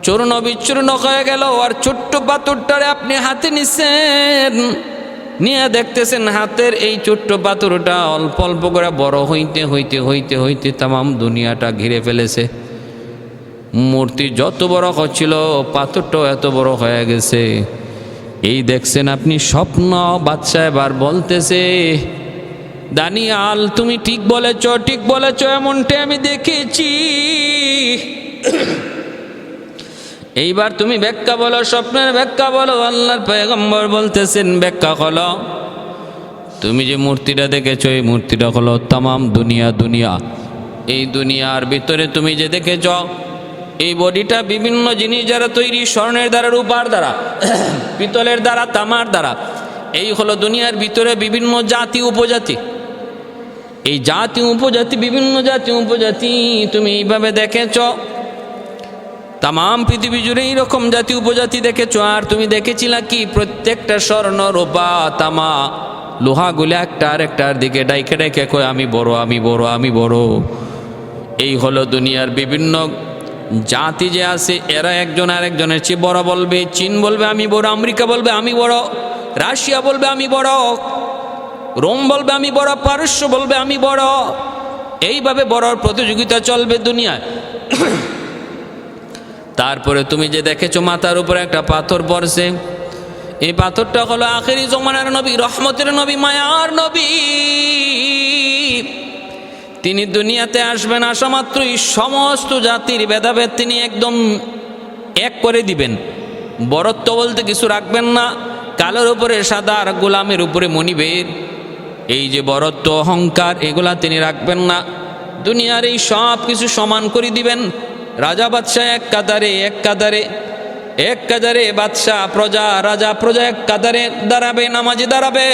[SPEAKER 1] চূর্ণ বিচূর্ণ হয়ে গেল। আর ছোট্ট পাথরটারে আপনি হাতে নিছেন, নিয়ে দেখতেছেন হাতের এই ছোট্ট পাথরটা অল্প অল্প করে বড় হইতে হইতে হইতে হইতে তামাম দুনিয়াটা ঘিরে ফেলেছে। মূর্তি যত বড় হচ্ছিল পাথরটাও এত বড় হয়ে গেছে। এই দেখছেন আপনি স্বপ্ন। বাদশা এবার বলতেছে, দানিয়াল, তুমি ঠিক বলেছ, ঠিক বলেছ, এমনটাই আমি দেখেছি। এইবার তুমি ব্যাখ্যা বলো, স্বপ্নের ব্যাখ্যা বলো। আল্লাহর পয়গম্বর বলতেছেন, ব্যাখ্যা হলো, তুমি যে মূর্তিটা দেখেছো এই মূর্তিটা হলো তামাম দুনিয়া। এই দুনিয়ার ভিতরে তুমি যে দেখেছ এই বডিটা বিভিন্ন জিনিস যারা তৈরি, স্বর্ণের দ্বারা, রূপার দ্বারা, পিতলের দ্বারা, তামার দ্বারা। এই হলো দুনিয়ার ভিতরে বিভিন্ন জাতি উপজাতি। এই জাতি উপজাতি, বিভিন্ন জাতি উপজাতি তুমি এইভাবে দেখেছ। তামাম পৃথিবী জুড়ে এইরকম জাতি উপজাতি দেখেছো। আর তুমি দেখেছিলা কি? প্রত্যেকটা স্বর্ণ, রূপা, তামা, লোহাগুলো একটা আর একটার দিকে ডাইকে ডাইকে কয়, আমি বড়, আমি বড়, আমি বড়। এই হলো দুনিয়ার বিভিন্ন জাতি যে আছে, এরা একজন আর একজনের চেয়ে বড় বলবে। চীন বলবে আমি বড়, আমেরিকা বলবে আমি বড়, রাশিয়া বলবে আমি বড়, রোম বলবে আমি বড়, পারস্য বলবে আমি বড়। এইভাবে বড় প্রতিযোগিতা চলবে দুনিয়ায়। তারপরে তুমি যে দেখেছো মাথার উপরে একটা পাথর পড়ছে, এই পাথরটা হলো আখেরি জমানার নবী, রহমতের নবী, মায়ার নবী। তিনি দুনিয়াতে আসবেন, আসা মাত্রই সমস্ত জাতির ভেদাভেদ তিনি একদম এক করে দিবেন। বরত্ব বলতে কিছু রাখবেন না। কালোর উপরে সাদা আর গোলামের উপরে মনিবের, এই যে বরত্ব, অহংকার, এগুলা তিনি রাখবেন না। দুনিয়ার এই সব কিছু সমান করে দিবেন। রাজা বাদশাহ এক কাতারে, এক কাতারে, এক কাতারে বাদশাহ প্রজা, রাজা প্রজা এক কাতারে দাঁড়াবে, নামাজে দাঁড়াবে।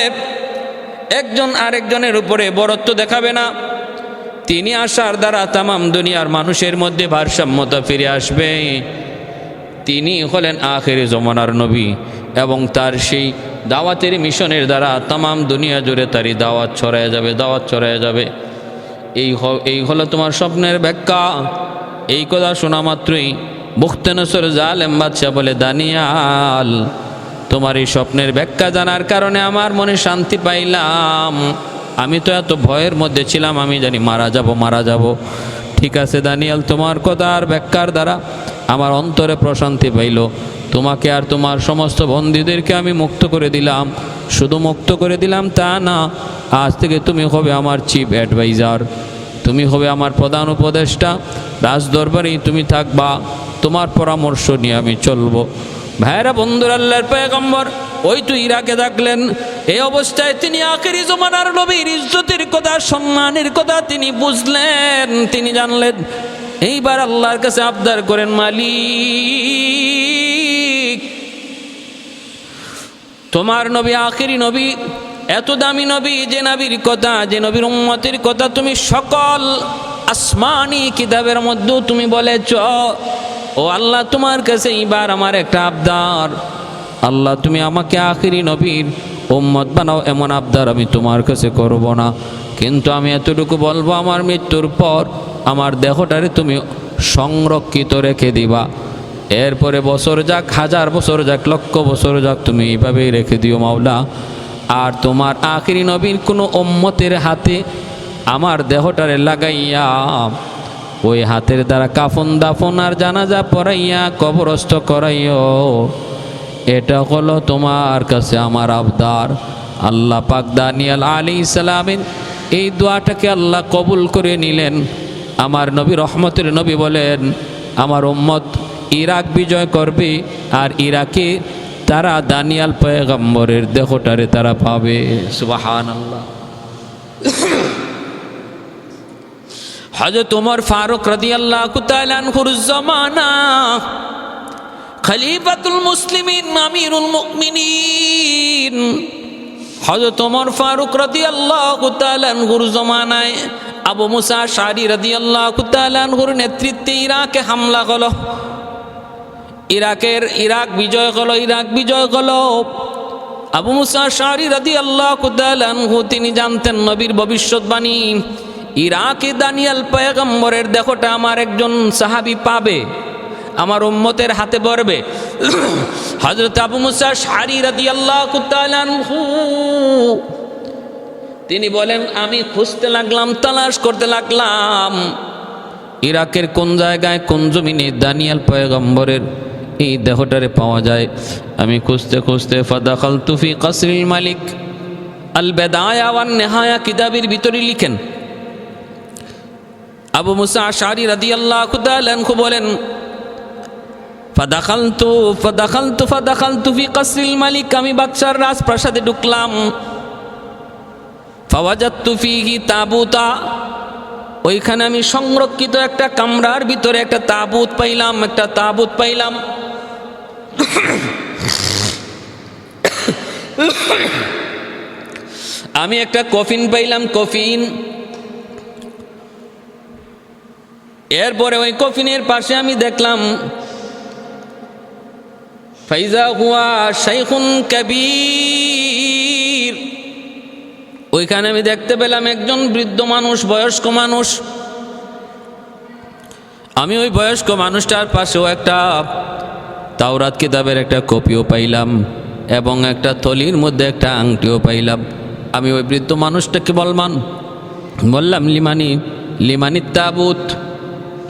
[SPEAKER 1] একজন আরেকজনের উপরে বরত্ব দেখাবে না। তিনি আসার দ্বারা তামাম দুনিয়ার মানুষের মধ্যে ভারসাম্যতা ফিরে আসবে। তিনি হলেন আখেরি জমানার নবী এবং তার সেই দাওয়াতের মিশনের দ্বারা তামাম দুনিয়া জুড়ে তারই দাওয়াত ছড়ায় যাবে, দাওয়াত ছড়ায় যাবে। এই হলো তোমার স্বপ্নের ব্যাখ্যা। এই কথা শোনা মাত্রই বুখতেনসর জালেম বাদশা বলে, দানিয়াল, তোমার এই স্বপ্নের ব্যাখ্যা জানার কারণে আমার মনে শান্তি পাইলাম। আমি তো এত ভয়ের মধ্যে ছিলাম, আমি জানি মারা যাব। ঠিক আছে দানিয়াল, তোমার কথার ব্যাখ্যার দ্বারা আমার অন্তরে প্রশান্তি পাইল। তোমাকে আর তোমার সমস্ত বন্দীদেরকে আমি মুক্ত করে দিলাম। শুধু মুক্ত করে দিলাম তা না, আজ থেকে তুমি হবে আমার চিফ অ্যাডভাইজার, তুমি হবে আমার প্রধান উপদেষ্টা। রাজদরবারেই তুমি থাকবা, তোমার পরামর্শ নিয়ে আমি চলবো। ভাইরা বন্ধুর, আল্লাহর পয়গম্বর ওই তো ইরাকে থাকলেন। এই অবস্থায় তিনি আখেরি জমানার নবীর ইজ্জতের কথা, সম্মানের কথা তিনি বুঝলেন, তিনি জানলেন। এইবার আল্লাহর কাছে আবদার করেন, মালিক, তোমার নবী আখেরি নবী, এত দামি নবী, যে নবীর কথা, যে নবীর উম্মতের কথা তুমি সকল আসমানি কিতাবের মধ্যেও তুমি বলেছ। ও আল্লাহ, তোমার কাছে এইবার আমার একটা আবদার। আল্লাহ, তুমি আমাকে আখেরি নবীর উম্মত বানাও, এমন আবদার আমি তোমার কাছে করব না। কিন্তু আমি এতটুকু বলবো, আমার মৃত্যুর পর আমার দেহটারে তুমি সংরক্ষিত রেখে দিবা। এরপরে বছর যাক, 1000 বছর যাক, লক্ষ বছর যাক, তুমি এইভাবেই রেখে দিও মাওলা। আর তোমার আখেরি নবীর কোনো উম্মতের হাতে আমার দেহটারে লাগাইয়া ওই হাতের দ্বারা কাফন দাফন আর জানাজা পড়াইয়া কবরস্থ করাইও। এটা হলো তোমার কাছে আমার আবদার। আল্লাহ পাক দানিয়াল আলাইহিস সালামের এই দোয়াটাকে আল্লাহ কবুল করে নিলেন। আমার নবী, রহমতের নবী বলেন, আমার উম্মত ইরাক বিজয় করবে, আর ইরাকে তারা দানিয়াল পয়গম্বরের দেহটারে তারা পাবে। সুবহানাল্লাহ। হযরত ওমর ফারুক রাদিয়াল্লাহু তাআলা আনহুর জামানা, খলিফাতুল মুসলিমিন, আমিরুল মুমিনিন হযরত ওমর ফারুক রাদিয়াল্লাহু তাআলা আনহুর জামানায় আবু মুসা আশআরী রাদিয়াল্লাহু তাআলা আনহুর নেতৃত্বে ইরাকে হামলা হলো। ইরাক বিজয় হলো। আবু মুসা আশআরী রাদিয়াল্লাহু তাআলা আনহু তিনি জানতেন নবীর ভবিষ্যৎবাণী, ইরাকে দানিয়াল পয়গম্বরের দেহটা আমার একজন সাহাবী পাবে, আমার উম্মতের হাতে পড়বে। হযরত আবু মুসা আশআরী রাদিয়াল্লাহু তাআলা আনহু তিনি বলেন, আমি খুঁজতে লাগলাম, তালাশ করতে লাগলাম, ইরাকের কোন জায়গায়, কোন জমিনে দানিয়াল পয়গম্বরের এই দেহটারে পাওয়া যায়। আমি খুঁজতে খুঁজতে ফাদাখালতু ফি কাসরিল মালিক, আল বিদায়া ওয়ান নিহায়া কিতাবের ভিতরে লিখেন আবু মুসা আশআরী রাদিয়াল্লাহু তাআলা আনহু বলেন, ফাদাখালতু ফি কাসরিল মালিক, আমি বাদশার রাজপ্রাসাদে ঢুকলাম। ফাওয়াজাদতু ফিহি তাবুতা, ওইখানে আমি সংরক্ষিত একটা কামরার ভিতরে একটা তাবুত পাইলাম। আমি একটা কফিন পাইলাম, কফিন। এরপরে ওই কফিনের পাশে আমি দেখলাম ফাইজা হুয়া শাইখুন কাবীর, ওইখানে আমি দেখতে পেলাম একজন বৃদ্ধ মানুষ, বয়স্ক মানুষ। আমি ওই বয়স্ক মানুষটার পাশেও একটা তাওরাত কিতাবের একটা কপিও পাইলাম এবং একটা থলির মধ্যে একটা আংটিও পাইলাম। আমি ওই বৃদ্ধ মানুষটাকে বললাম, লিমানি তাবুত,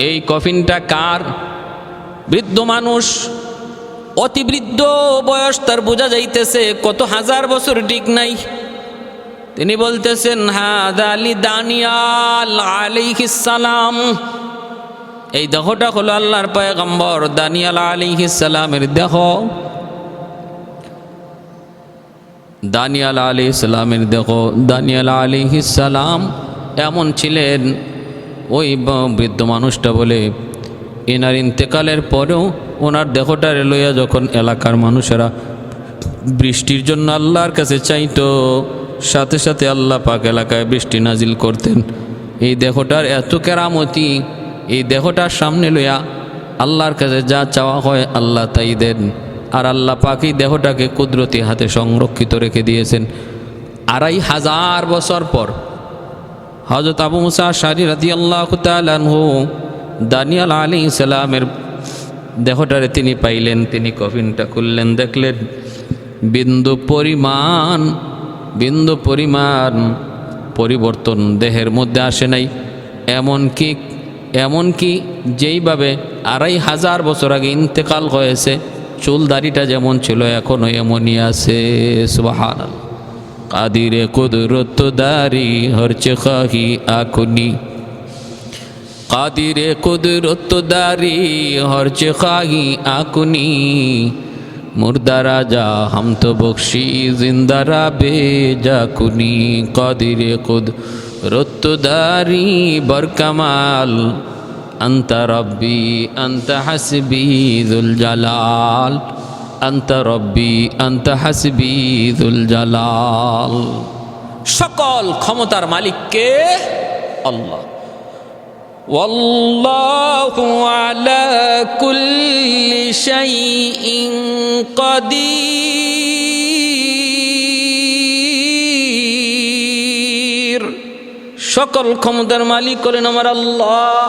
[SPEAKER 1] এই কফিনটা কার? বৃদ্ধ মানুষ, অতি বৃদ্ধ বয়স, তার বোঝা যাইতেছে কত 1000 বছর ঠিক নাই। তিনি বলতেছেন, হাদা লি দানিয়াল আলাইহিস সালাম, এই দেহটা হলো আল্লাহর পয়গম্বর দানিয়াল আলাইহিস সালামের দেহ। দানিয়াল আলাইহিস সালামের দেহ। দানিয়াল আলাইহিস সালাম এমন ছিলেন, ওই বৃদ্ধ মানুষটা বলে, এনার ইন্তেকালের পরেও ওনার দেহটারে লইয়া যখন এলাকার মানুষেরা বৃষ্টির জন্য আল্লাহর কাছে চাইতো, সাথে সাথে আল্লাহ পাক এলাকায় বৃষ্টি নাজিল করতেন। এই দেহটার এত কেরামতি, এই দেহটার সামনে লইয়া আল্লাহর কাছে যা চাওয়া হয় আল্লাহ তাই দেন। আর আল্লাহ পাক এই দেহটাকে কুদরতি হাতে সংরক্ষিত রেখে দিয়েছেন। 2500 বছর পর হযরত আবু মুসা আশআরী রাদিয়াল্লাহু তাআলা আনহু দানিয়াল আলাইহিস সালামের দেহটারে তিনি পাইলেন। তিনি কফিনটা খুললেন, দেখলেন বিন্দু পরিমাণ পরিবর্তন দেহের মধ্যে আসে নাই। এমনকি যেইভাবে 2500 বছর আগে ইন্তেকাল হয়েছে, চুল দাড়িটা যেমন ছিল এখনো এমনই আছে। সুবহানাল্লাহ। কাদিরে কুদরত দারি হরচে খাহি আকুনি, কাদিরে কুদরত দারি হরচে খাহি আকুনি, মুর্দা রাজা হাম তো বখশি জিন্দারা বেজা কুনি। কাদিরে কুদরত দারি বরকামাল আন্তা রব্বি আন্তা হাসবি যুল জালাল, আন্তা রব্বি আন্তা হাসবি যুল জালাল। সকল ক্ষমতার মালিক কে? আল্লাহ। ওয়াল্লাহু আলা কুল্লি শাইইন কাদির। সকল ক্ষমতার মালিক হলেন আমার আল্লাহ।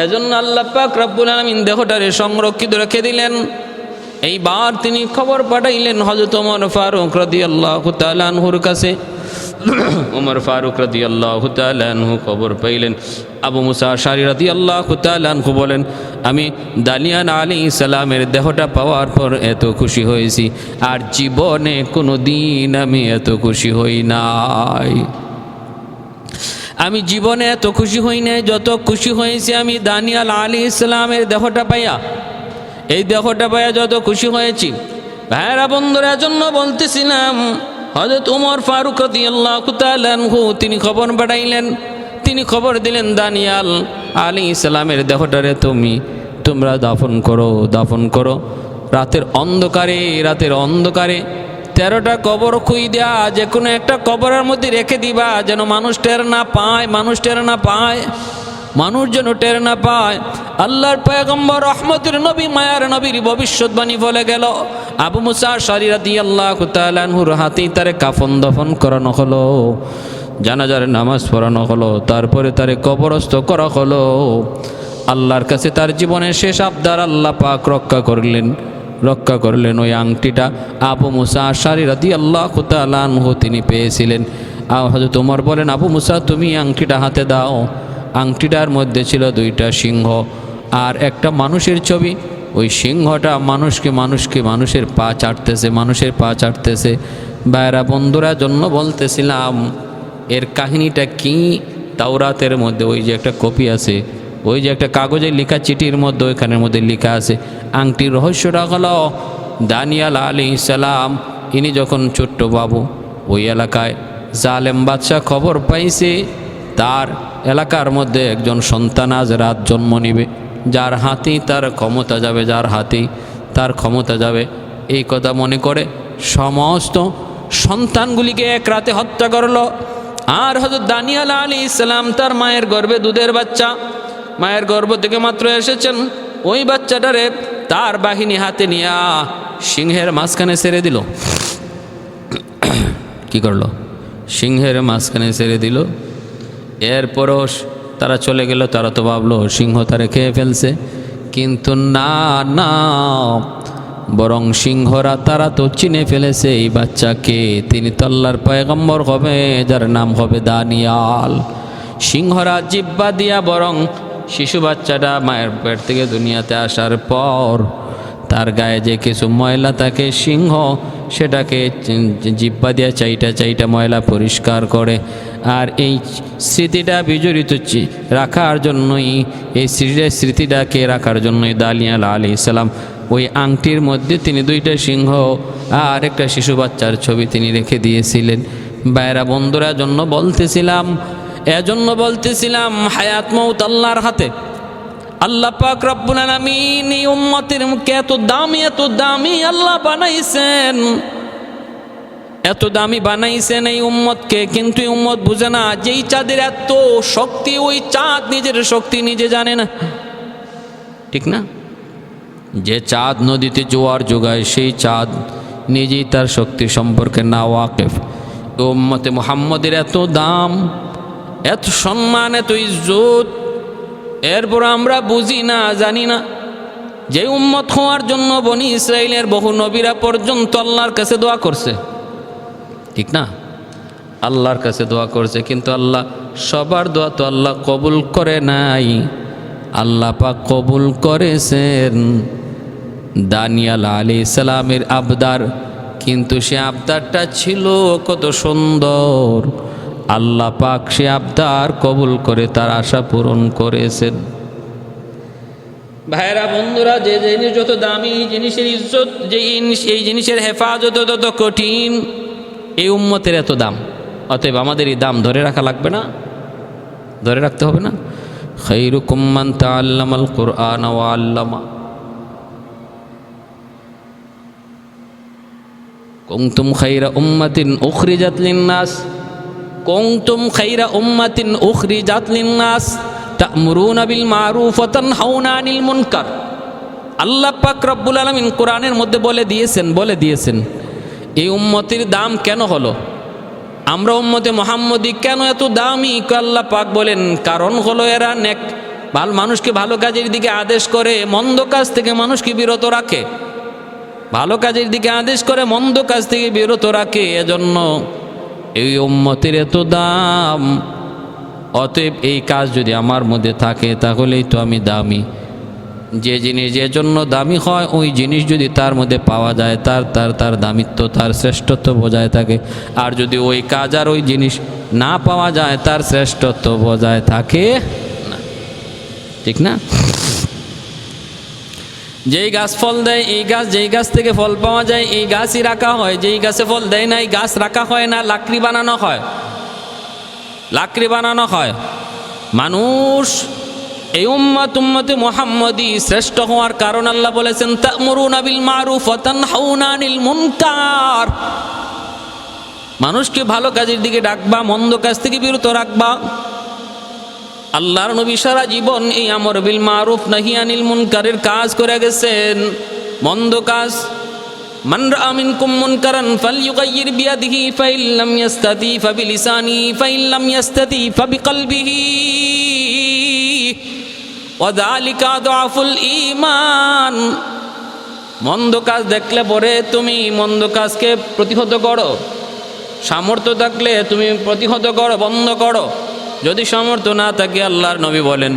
[SPEAKER 1] এজন্য আল্লাহ পাক রব্বুল আলামিন দেহটারে সংরক্ষিত রেখে দিলেন। এইবার তিনি খবর পাঠাইলেন হযরত ওমর ফারুক রাদিয়াল্লাহু তাআলা আনহুর কাছে। ওমর ফারুক রাদিয়াল্লাহু তাআলা আনহু খবর পাইলেন। আবু মুসা আশআরী রাদিয়াল্লাহু তাআলা আনহু বলেন, আমি দানিয়াল আলাইহিস সালামের দেহটা পাওয়ার পর এত খুশি হয়েছি, আর জীবনে কোনো দিন আমি এত খুশি হই নাই। আমি জীবনে এত খুশি হই নাই যত খুশি হয়েছি আমি দানিয়াল আলাইহিস সালামের দেহটা পাইয়া। এই দেহটা পাইয়া যত খুশি হয়েছি। ভাইরা বন্ধুরা, জন্য বলতেছিলাম হযরত ওমর ফারুক রাদিয়াল্লাহু তাআলা আনহু তিনি খবর পাঠাইলেন। তিনি খবর দিলেন দানিয়াল আলাইহিস সালামের দেহটারে তোমরা দাফন করো। রাতের অন্ধকারে 13টা কবর খুই দেয়া, যে কোনো একটা কবরের মধ্যে রেখে দিবা, যেন মানুষ টের না পায়, মানুষ যেন টের না পায়। আল্লাহর পয়গম্বর রহমতের নবী মায়ার নবীর ভবিষ্যৎবাণী বলে গেল। আবু মুসা আশআরী রাদিয়াল্লাহু তাআলা আনহুর হাতেই তারে কাফন দাফন করানো হলো, জানাজার নামাজ পড়ানো হলো, তারপরে তারে কবরস্থ করা হলো। আল্লাহর কাছে তার জীবনের শেষ আবদার আল্লাহ পাক রক্ষা করলেন। ওই আংটিটা আবু মুসা আশআরী রাদিয়াল্লাহু তাআলা আনহু তিনি পেয়েছিলেন। হযরত ওমর বলেন, আবু মুসা তুমি আংটিটা হাতে দাও। আংটিটার মধ্যে ছিল 2টা সিংহ আর একটা মানুষের ছবি। ওই সিংহটা মানুষের পা চাটতেছে। ভাইরা বন্ধুরা, জন্য বলতেছিলাম এর কাহিনীটা কি? তাওরাতের মধ্যে ওই যে একটা কপি আছে, ওই যে একটা কাগজে লেখা চিঠির মধ্যে ওইখানের মধ্যে লেখা আছে। আংটির রহস্যটা হলো দানিয়াল আলাইহিস সালাম ইনি যখন ছোট্ট বাবু, ওই এলাকায় জালেম বাদশা খবর পাইছে তার এলাকার মধ্যে একজন সন্তান আজ রাত জন্ম নিবে, যার হাতেই তার ক্ষমতা যাবে। এই কথা মনে করে সমস্ত সন্তানগুলিকে এক রাতে হত্যা করলো। আর হযরত দানিয়াল আলাইহিস সালাম তার মায়ের গর্ভে দুধের বাচ্চা, মায়ের গর্ভ থেকে মাত্র এসেছেন, ওই বাচ্চাটারে তার বাহিনী হাতে নিয়ে সিংহের মাঝখানে ছেড়ে দিল। কি করলো? সিংহের মাঝখানে ছেড়ে দিল। এরপরও তারা চলে গেল। তারা তো ভাবলো সিংহ তারে খেয়ে ফেলছে, কিন্তু না, বরং সিংহরা তারা তো চিনে ফেলেছে এই বাচ্চাকে। তিনি তো আল্লাহর পয়গম্বর হবে, যার নাম হবে দানিয়াল। সিংহরা জিহ্বা দিয়া বরং শিশু বাচ্চাটা মায়ের পেট থেকে দুনিয়াতে আসার পর তার গায়ে যে কিছু ময়লা থাকে, সিংহ সেটাকে জিহ্বা দিয়া চাইটা ময়লা পরিষ্কার করে। আর এই স্মৃতিটা বিজড়িত রাখার জন্যই, এই স্মৃতিটাকে রাখার জন্যই দানিয়াল আলাইহিস সালাম ওই আংটির মধ্যে তিনি 2টা সিংহ আর একটা শিশু বাচ্চার ছবি তিনি রেখে দিয়েছিলেন। ভাইরা বন্ধুরা, এজন্য বলতেছিলাম হায়াত মউত আল্লাহর হাতে। আল্লাহ পাক রব্বুল আলামিন এই উম্মতের মুখে এত দামি আল্লাহ বানাইছেন। এত দামি বানাইছেন এই উম্মতকে, কিন্তু এই উম্মত বুঝে না যেই চাঁদের এত শক্তি, ওই চাঁদ নিজের শক্তি নিজে জানে না, ঠিক না? যে চাঁদ নদীতে জোয়ার যোগায় সেই চাঁদ নিজেই তার শক্তি সম্পর্কে না ওয়াকিফ। উম্মতে মুহাম্মদের এত দাম, এত সম্মান, এত ইজ্জত, এরপর আমরা বুঝি না, জানি না। যে উম্মত হওয়ার জন্য বনি ইসরাইলের বহু নবীরা পর্যন্ত আল্লাহর কাছে দোয়া করছে, ঠিক না? আল্লাহর কাছে দোয়া করছে, কিন্তু আল্লাহ সবার দোয়া তো আল্লাহ কবুল করে নাই। আল্লাহ পাক কবুল করেছেন দানিয়াল আলাইহিস সালামের আবদার, কিন্তু সে আবদারটা ছিল কত সুন্দর। আল্লাহ পাক সে আবদার কবুল করে তার আশা পূরণ করেছেন। ভাইরা বন্ধুরা, যে জিনিস যত দামি, জিনিসের ইজ্জত, এই জিনিসের হেফাজত তত কঠিন। এই উম্মতের এত দাম, অতএব আমাদের এই দাম ধরে রাখা লাগবে না, ধরে রাখতে হবে না। খায়রুকুম মান তাআল্লামাল কুরআন ওয়া আল্লামা, কুনতুম খায়রা উম্মাতিন উখরিজাত লিন-নাস, কুনতুম খায়রা উম্মাতিন উখরিজাত লিন-নাস তা'মুরুনা বিল মারুফ ওয়া তানহাউনা আনিল মুনকার। আল্লাহ পাক রব্বুল আলামিন কোরআনের মধ্যে বলে দিয়েছেন এই উম্মতের দাম কেন হলো, আমরা উম্মতে মুহাম্মদী কেন এত দামি। আল্লাহ পাক বলেন কারণ হলো এরা নেক মানুষকে ভালো কাজের দিকে আদেশ করে, মন্দ কাজ থেকে মানুষকে বিরত রাখে। ভালো কাজের দিকে আদেশ করে, মন্দ কাজ থেকে বিরত রাখে, এজন্য এই উম্মতের এত দাম। অতএব এই কাজ যদি আমার মধ্যে থাকে তাহলেই তো আমি দামি। যে জিনিস যে জন্য দামি হয়, ওই জিনিস যদি তার মধ্যে পাওয়া যায়, তার দামিত্ব, তার শ্রেষ্ঠত্ব বজায় থাকে। আর যদি ওই কাজ আর ওই জিনিস না পাওয়া যায়, তার শ্রেষ্ঠত্ব বজায় থাকে না, ঠিক না? যেই গাছ ফল দেয়, এই গাছ, যেই গাছ থেকে ফল পাওয়া যায় এই গাছই রাখা হয়। যেই গাছে ফল দেয় না এই গাছ রাখা হয় না, লাকড়ি বানানো হয়, লাকড়ি বানানো হয়। মানুষ এই উম্মতে মুহাম্মদী শ্রেষ্ঠ হওয়ার কারণ আল্লাহ বলেছেন তা'মুরুনা বিল মারুফ ওয়া তানহাউনা আনিল মুনকার। মানুষকে ভালো কাজের দিকে ডাকবা, মন্দ কাজ থেকে বিরত রাখবা। আল্লাহর নবী সারা জীবন এই আমর বিল মারুফ নাহি আনিল মুনকারের কাজ করে গেছেন। মন্দ কাজ, মান রাআ মিনকুম মুনকারান ফালইয়ুগাইয়ির বিয়াদিহি ফাইন লাম ইস্তাতি ফাবিলিসানিহি ফাইন লাম ইস্তাতি ফাবিকলবিহি ওয়া যালিকা আযআফুল ঈমান। মন্দ কাজ দেখলে পরে তুমি মন্দ কাজকে প্রতিহত করো, সামর্থ্য থাকলে তুমি প্রতিহত করো, বন্ধ করো। যদি সামর্থ্য না থাকে আল্লাহর নবী বলেন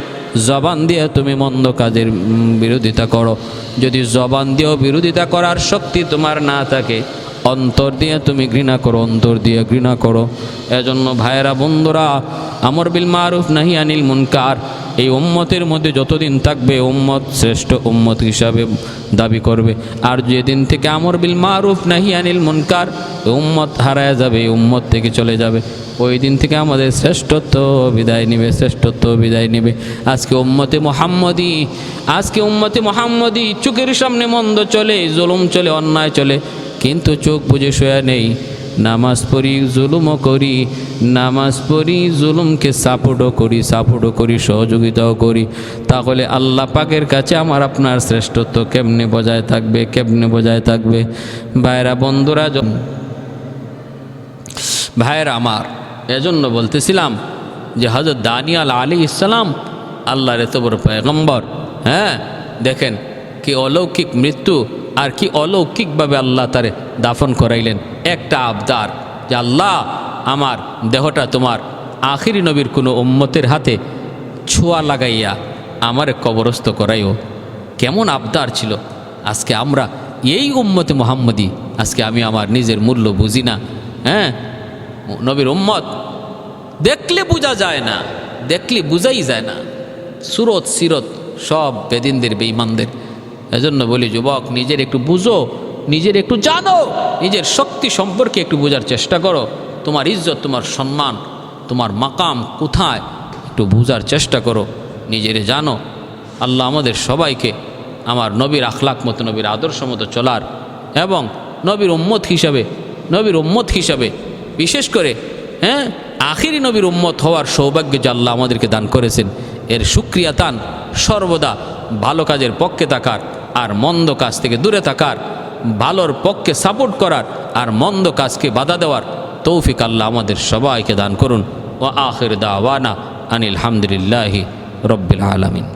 [SPEAKER 1] জবান দিয়ে তুমি মন্দ কাজের বিরোধিতা করো। যদি জবান দিয়েও বিরোধিতা করার শক্তি তোমার না থাকে, অন্তর দিয়ে তুমি ঘৃণা করো, অন্তর দিয়ে ঘৃণা করো। এজন্য ভাইয়েরা বন্ধুরা, আমর বিল মারুফ নাহি আনিল মুনকার এই উম্মতের মধ্যে যতদিন থাকবে উম্মত শ্রেষ্ঠ উম্মত হিসাবে দাবি করবে। আর যেদিন থেকে আমর বিল মারুফ নাহি আনিল মুনকার উম্মত হারায় যাবে, উম্মত থেকে চলে যাবে, ওই দিন থেকে আমাদের শ্রেষ্ঠত্ব বিদায় নেবে, শ্রেষ্ঠত্ব বিদায় নেবে। আজকে উম্মতে মুহাম্মদী চোখের সামনে মন্দ চলে, জুলুম চলে, অন্যায় চলে, কিন্তু চোখ বুজে শোয়া নেই। নামাজ পড়ি, জুলুমও করি, নামাজ পড়ি, জুলুমকে সাপোর্টও করি, সহযোগিতাও করি। তাহলে আল্লাহ পাকের কাছে আমার আপনার শ্রেষ্ঠত্ব কেমনে বজায় থাকবে? ভাইরা বন্ধুরা, ভাইরা আমার, এজন্য বলতেছিলাম যে হযরত দানিয়াল আলাইহিস সালাম আল্লাহর এত বড় পয়গম্বর, হ্যাঁ, দেখেন কি অলৌকিক মৃত্যু, আর কি অলৌকিকভাবে আল্লাহ তারে দাফন করাইলেন। একটা আবদার যে আল্লাহ আমার দেহটা তোমার আখিরি নবীর কোনো উম্মতের হাতে ছোঁয়া লাগাইয়া আমারে কবরস্থ করাইও। কেমন আবদার ছিল! আজকে আমরা এই উম্মতে মুহাম্মদী, আজকে আমি আমার নিজের মূল্য বুঝি না। হ্যাঁ, নবীর উম্মত দেখলে বোঝা যায় না, দেখলে বুঝাই যায় না, সুরত সিরত সব বেদিনদের, বেঈমানদের। এজন্য বলি যুবক, নিজের একটু বুঝো, নিজের একটু জানো, নিজের শক্তি সম্পর্কে একটু বোঝার চেষ্টা করো। তোমার ইজ্জত, তোমার সম্মান, তোমার মাকাম কোথায়, একটু বোঝার চেষ্টা করো, নিজেরে জানো। আল্লাহ আমাদের সবাইকে আমার নবীর আখলাক মতো, নবীর আদর্শ মতো চলার এবং নবীর উম্মত হিসাবে নবীর উম্মত হিসাবে, বিশেষ করে আখিরি নবীর উম্মত হওয়ার সৌভাগ্য যে আল্লাহ আমাদেরকে দান করেছেন, এর শুকরিয়া তান সর্বদা ভালো কাজের পক্ষে থাকার আর মন্দ কাজ থেকে দূরে থাকার, ভালোর পক্ষে সাপোর্ট করার আর মন্দ কাজকে বাধা দেওয়ার তৌফিক আল্লাহ আমাদের সবাইকে দান করুন। ওয়া আখির দাওয়ানা আনিল হামদুলিল্লাহি রব্বিল আলামিন।